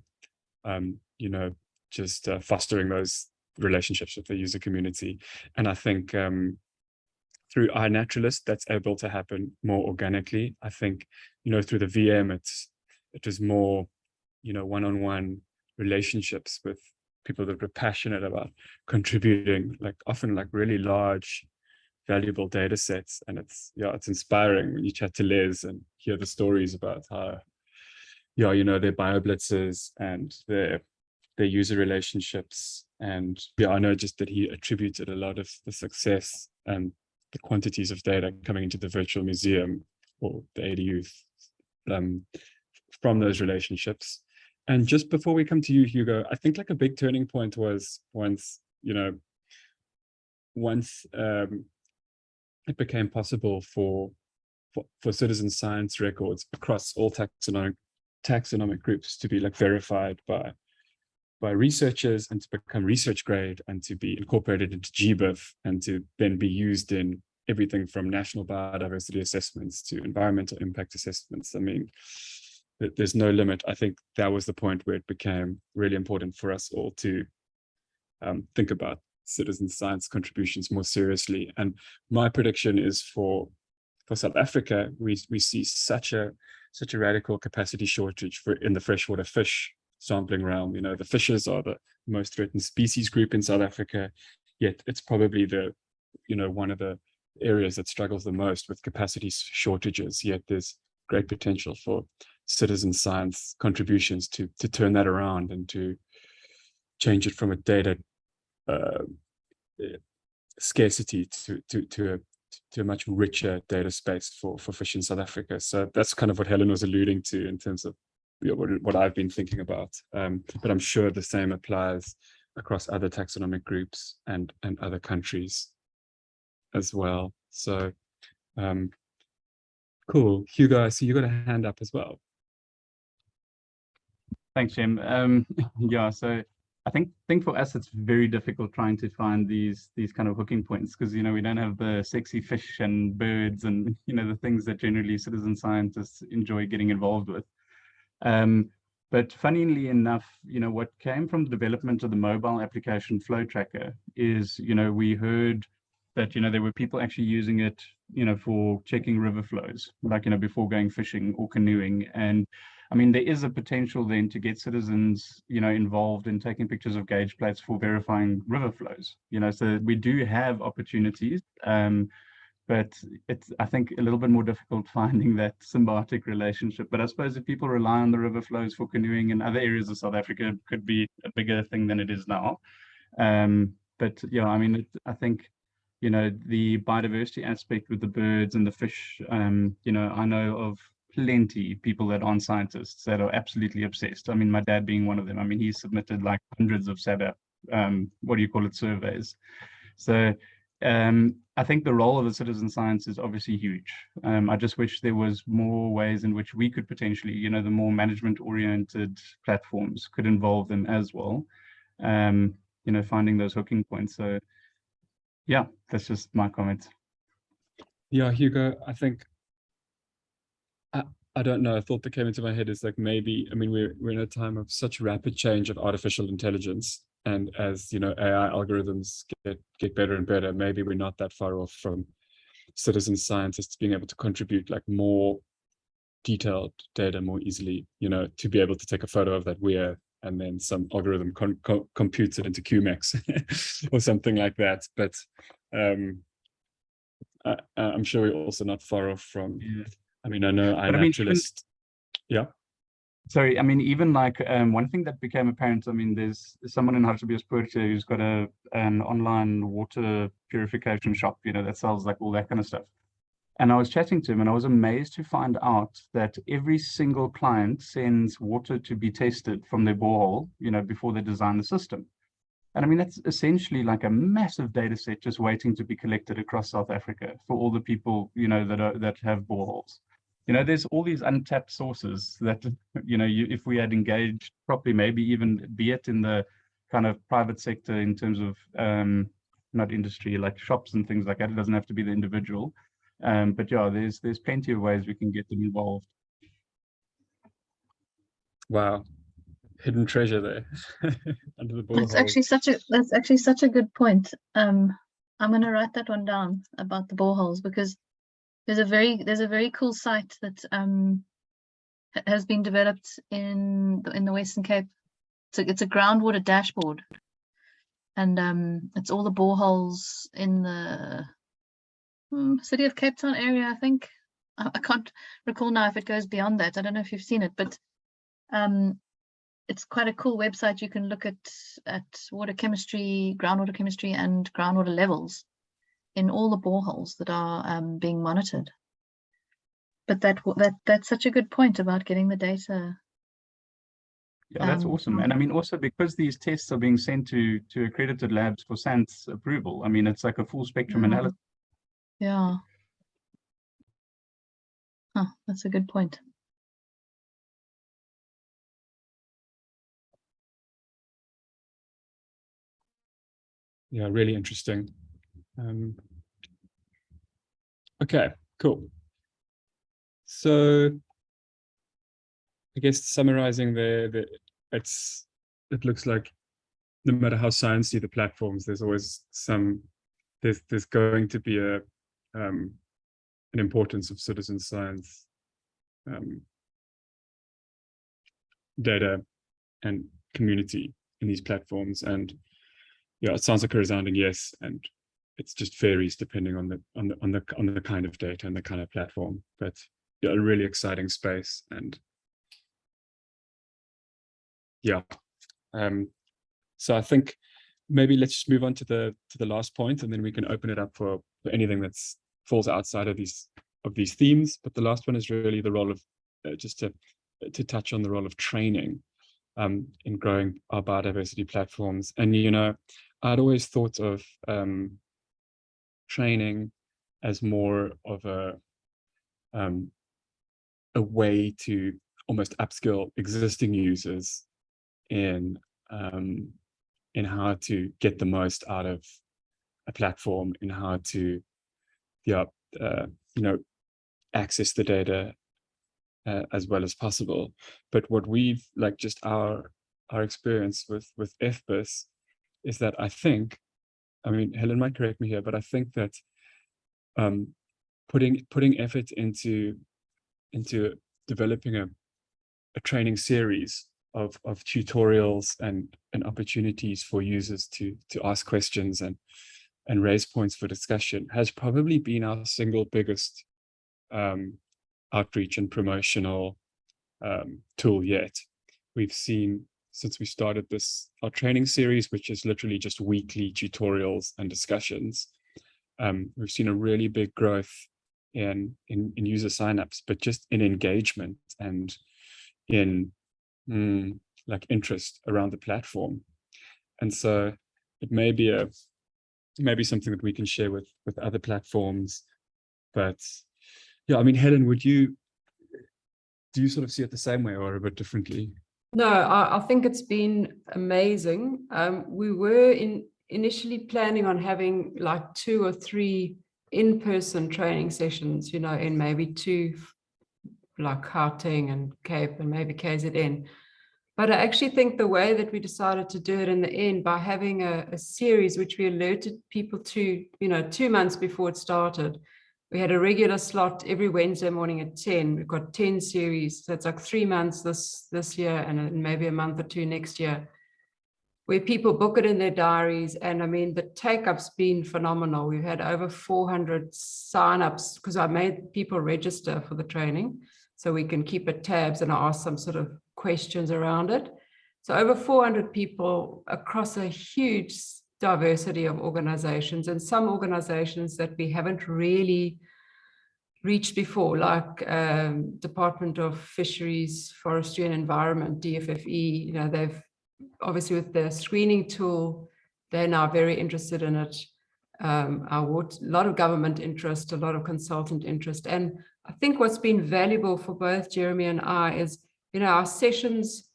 just fostering those relationships with the user community. And I think through iNaturalist, that's able to happen more organically. I think, through the VM, it was more, one-on-one relationships with people that were passionate about contributing, often really large, valuable data sets. And it's inspiring when you chat to Les and hear the stories about how, their BioBlitzes and their user relationships. And I know just that he attributed a lot of the success and the quantities of data coming into the virtual museum or the ADU from those relationships. And just before we come to you, Hugo, I think a big turning point was once it became possible for citizen science records across all taxonomic groups to be verified by researchers and to become research grade and to be incorporated into GBIF and to then be used in everything from national biodiversity assessments to environmental impact assessments. I mean, there's no limit. I think that was the point where it became really important for us all to think about citizen science contributions more seriously. And my prediction is for South Africa, we see such a radical capacity shortage in the freshwater fish sampling realm. The fishes are the most threatened species group in South Africa, yet it's probably one of the areas that struggles the most with capacity shortages, yet there's great potential for citizen science contributions to turn that around and to change it from a data scarcity to a much richer data space for fish in South Africa. So that's kind of what Helen was alluding to in terms of what I've been thinking about. But I'm sure the same applies across other taxonomic groups and other countries as well. So cool. Hugo, I see you got a hand up as well. Thanks, Jim. Yeah, so I think for us it's very difficult trying to find these kind of hooking points because we don't have the sexy fish and birds and the things that generally citizen scientists enjoy getting involved with. But funnily enough, what came from the development of the mobile application Flow Tracker is we heard that there were people actually using it for checking river flows, before going fishing or canoeing. And I mean, there is a potential then to get citizens, involved in taking pictures of gauge plates for verifying river flows. So we do have opportunities, but it's, I think, a little bit more difficult finding that symbiotic relationship. But I suppose if people rely on the river flows for canoeing in other areas of South Africa, it could be a bigger thing than it is now. But yeah, I mean, I think, the biodiversity aspect with the birds and the fish, I know of plenty people that aren't scientists that are absolutely obsessed. I mean, my dad being one of them. I mean, he submitted hundreds of surveys. So I think the role of the citizen science is obviously huge. I just wish there was more ways in which we could potentially, the more management-oriented platforms could involve them as well. Finding those hooking points. So yeah, that's just my comment. Yeah, Hugo, I think I don't know. A thought that came into my head is maybe, I mean, we're in a time of such rapid change of artificial intelligence. And as AI algorithms get better and better, maybe we're not that far off from citizen scientists being able to contribute more detailed data more easily, to be able to take a photo of that weir and then some algorithm computes it into QMX or something like that. But I'm sure we're also not far off from, I mean, I know iNaturalist. Yeah. Sorry, I mean, even one thing that became apparent, I mean, there's someone in Hartbeespoort who's got an online water purification shop, that sells all that kind of stuff. And I was chatting to him and I was amazed to find out that every single client sends water to be tested from their borehole, before they design the system. And I mean, that's essentially like a massive data set just waiting to be collected across South Africa for all the people, that have boreholes. There's all these untapped sources that, if we had engaged properly, maybe even be it in the kind of private sector in terms of, not industry, like shops and things like that. It doesn't have to be the individual. But yeah, there's plenty of ways we can get them involved. Wow. Hidden treasure there under the borehole. That's actually such a good point. I'm going to write that one down about the boreholes, because there's a very cool site that has been developed in the Western Cape. So it's a groundwater dashboard, and it's all the boreholes in the city of Cape Town area, I think. I can't recall now if it goes beyond that. I don't know if you've seen it, but it's quite a cool website. You can look at water chemistry, groundwater chemistry, and groundwater levels in all the boreholes that are being monitored. But that's such a good point about getting the data. Yeah, that's awesome. And I mean, also because these tests are being sent to accredited labs for SANS approval, I mean, it's like a full spectrum analysis. Yeah. Huh, that's a good point. Yeah, really interesting. Okay, cool. So I guess summarizing there, it looks like no matter how sciencey the platforms, there's always there's going to be an importance of citizen science data and community in these platforms. And yeah, it sounds like a resounding yes, and it's just varies depending on the kind of data and the kind of platform. But yeah, a really exciting space. And yeah, so I think maybe let's just move on to the last point, and then we can open it up for anything that's falls outside of these themes. But the last one is really the role of just to touch on the role of training in growing our biodiversity platforms. And I'd always thought of training as more of a way to almost upskill existing users in how to get the most out of a platform, in how to access the data as well as possible. But what we've just our experience with FBIS is that I think, I mean, Helen might correct me here, but I think that putting effort into developing a training series of tutorials and opportunities for users to ask questions and raise points for discussion has probably been our single biggest outreach and promotional tool yet. We've seen, since we started our training series, which is literally just weekly tutorials and discussions, we've seen a really big growth in user signups, but just in engagement and in interest around the platform. And so it may be something that we can share with other platforms. But yeah, I mean, Helen, do you sort of see it the same way or a bit differently? No, I think it's been amazing. We were initially planning on having like 2 or 3 in-person training sessions, in maybe 2 like Gauteng and Cape and maybe KZN. But I actually think the way that we decided to do it in the end, by having a series which we alerted people to, 2 months before it started. We had a regular slot every Wednesday morning at 10. We've got 10 series. So it's like 3 months this year and maybe a month or 2 next year, where people book it in their diaries. And I mean, the take-up's been phenomenal. We've had over 400 sign-ups because I made people register for the training so we can keep it tabs and I ask some sort of questions around it. So over 400 people across a huge diversity of organizations, and some organizations that we haven't really reached before, like Department of Fisheries, Forestry and Environment, DFFE. You know, they've obviously with the screening tool, they're now very interested in it. A lot of government interest, a lot of consultant interest. And I think what's been valuable for both Jeremy and I is, you know, our sessions,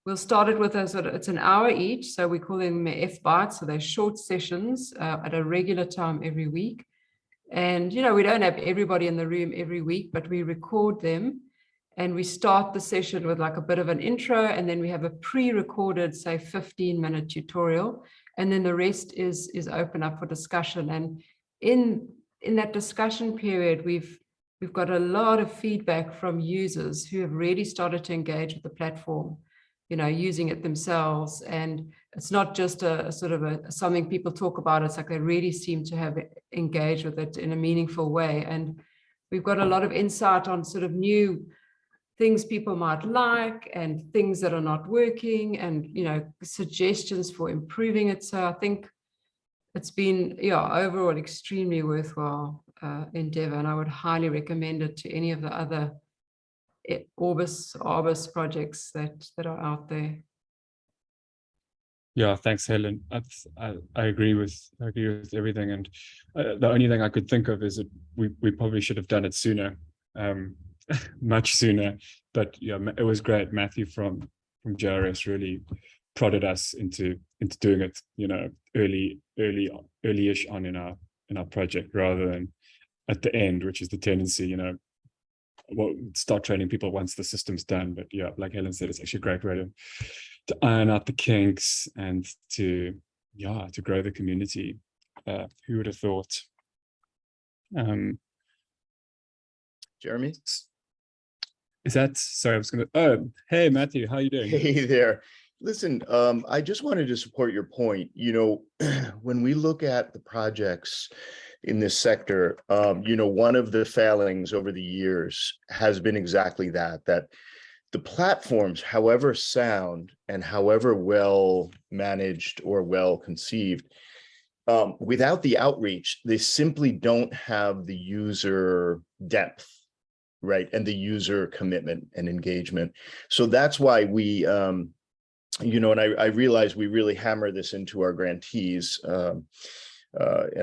we'll start it with it's an hour each. So we call them F-bites. So they're short sessions at a regular time every week. And, you know, we don't have everybody in the room every week, but we record them. And we start the session with like a bit of an intro, and then we have a pre-recorded, say, 15-minute tutorial. And then the rest is open up for discussion. And in that discussion period, we've got a lot of feedback from users who have really started to engage with the platform, you know, using it themselves. And it's not just a sort of something people talk about. It's like they really seem to have engaged with it in a meaningful way. And we've got a lot of insight on sort of new things people might like and things that are not working, and, you know, suggestions for improving it. So I think it's been, yeah, overall extremely worthwhile endeavor, and I would highly recommend it to any of the other Arbus projects that are out there. Yeah, thanks, Helen. I agree with everything, and the only thing I could think of is that we probably should have done it sooner, much sooner. But yeah, it was great. Matthew from JRS really prodded us into doing it, you know, early-ish on in our project, rather than at the end, which is the tendency, you know. Well, start training people once the system's done. But yeah, like Helen said, it's actually a great way to iron out the kinks and to grow the community. Who would have thought? Jeremy? Is that, sorry, I was gonna, oh, hey, Matthew, how are you doing? Hey there. Listen, I just wanted to support your point. You know, when we look at the projects in this sector, you know, one of the failings over the years has been exactly that the platforms, however sound and however well managed or well conceived, without the outreach, they simply don't have the user depth, right, and the user commitment and engagement. So that's why we, you know, and I realize we really hammer this into our grantees, and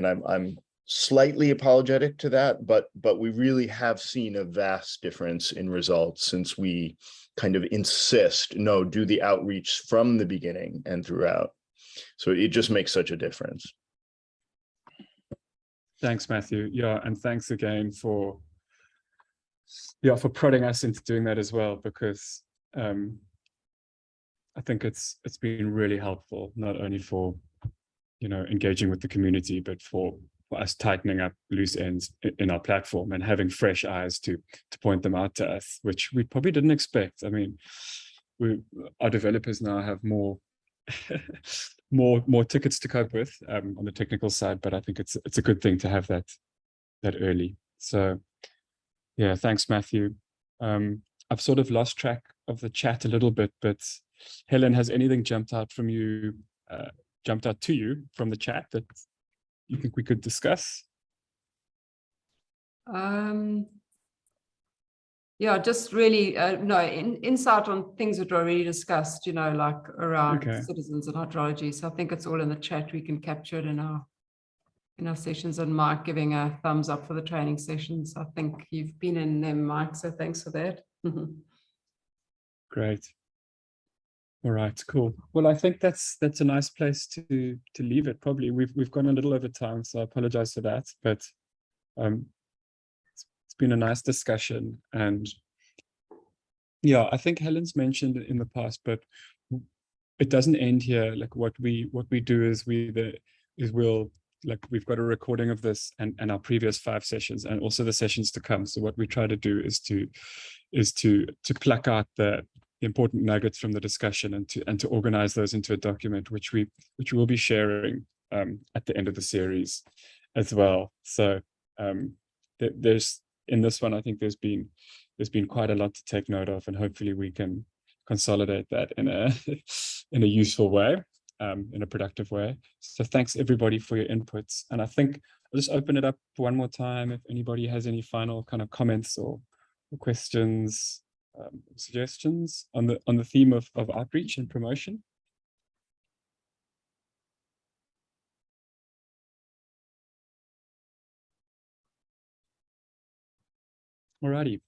I'm slightly apologetic to that, but we really have seen a vast difference in results since we kind of insist, no, do the outreach from the beginning and throughout. So it just makes such a difference. Thanks, Matthew. Yeah, and thanks again for prodding us into doing that as well, because I think it's been really helpful, not only for, you know, engaging with the community, but for us tightening up loose ends in our platform and having fresh eyes to point them out to us, which we probably didn't expect. I mean, our developers now have more more tickets to cope with on the technical side, but I think it's a good thing to have that early. So yeah, thanks, Matthew. I've sort of lost track of the chat a little bit, but Helen, has anything jumped out to you from the chat that you think we could discuss? Yeah, just really no insight on things that are already discussed, you know, like around citizens and hydrology. So I think it's all in the chat. We can capture it in our sessions, and Mike giving a thumbs up for the training sessions. I think you've been in them, Mike, so thanks for that. Great. All right, cool. Well, I think that's a nice place to leave it. Probably we've gone a little over time, so I apologize for that. But it's been a nice discussion, and yeah, I think Helen's mentioned it in the past, but it doesn't end here. Like what we do is we'll like we've got a recording of this and our previous 5 sessions, and also the sessions to come. So what we try to do is to pluck out the important nuggets from the discussion and to organize those into a document which we will be sharing at the end of the series as well. So there's in this one, I think there's been quite a lot to take note of, and hopefully we can consolidate that in a useful way. in a productive way. So thanks everybody for your inputs. And I think I'll just open it up one more time if anybody has any final kind of comments or questions, suggestions on the theme of outreach and promotion. Alrighty,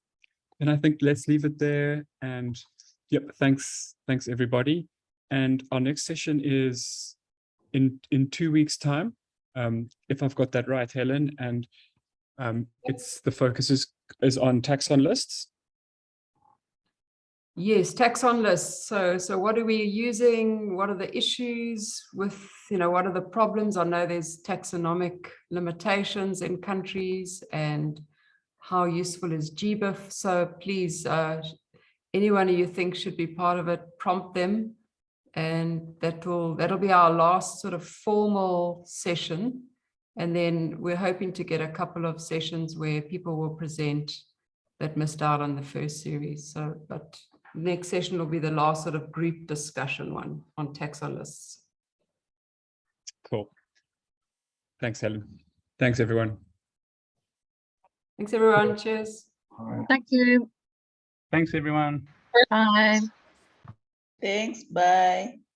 and I think let's leave it there. And yep, thanks everybody. And our next session is in 2 weeks' time, if I've got that right, Helen. And it's the focus is on taxon lists. Yes, taxon lists. So what are we using? What are the issues with, what are the problems? I know there's taxonomic limitations in countries, and how useful is GBIF? So please, anyone who you think should be part of it, prompt them. And that'll be our last sort of formal session. And then we're hoping to get a couple of sessions where people will present that missed out on the first series. So, but next session will be the last sort of group discussion one on taxon lists. Cool. Thanks, Helen. Thanks, everyone. Thanks, everyone. Cheers. Thank you. Thanks, everyone. Bye. Thanks. Bye.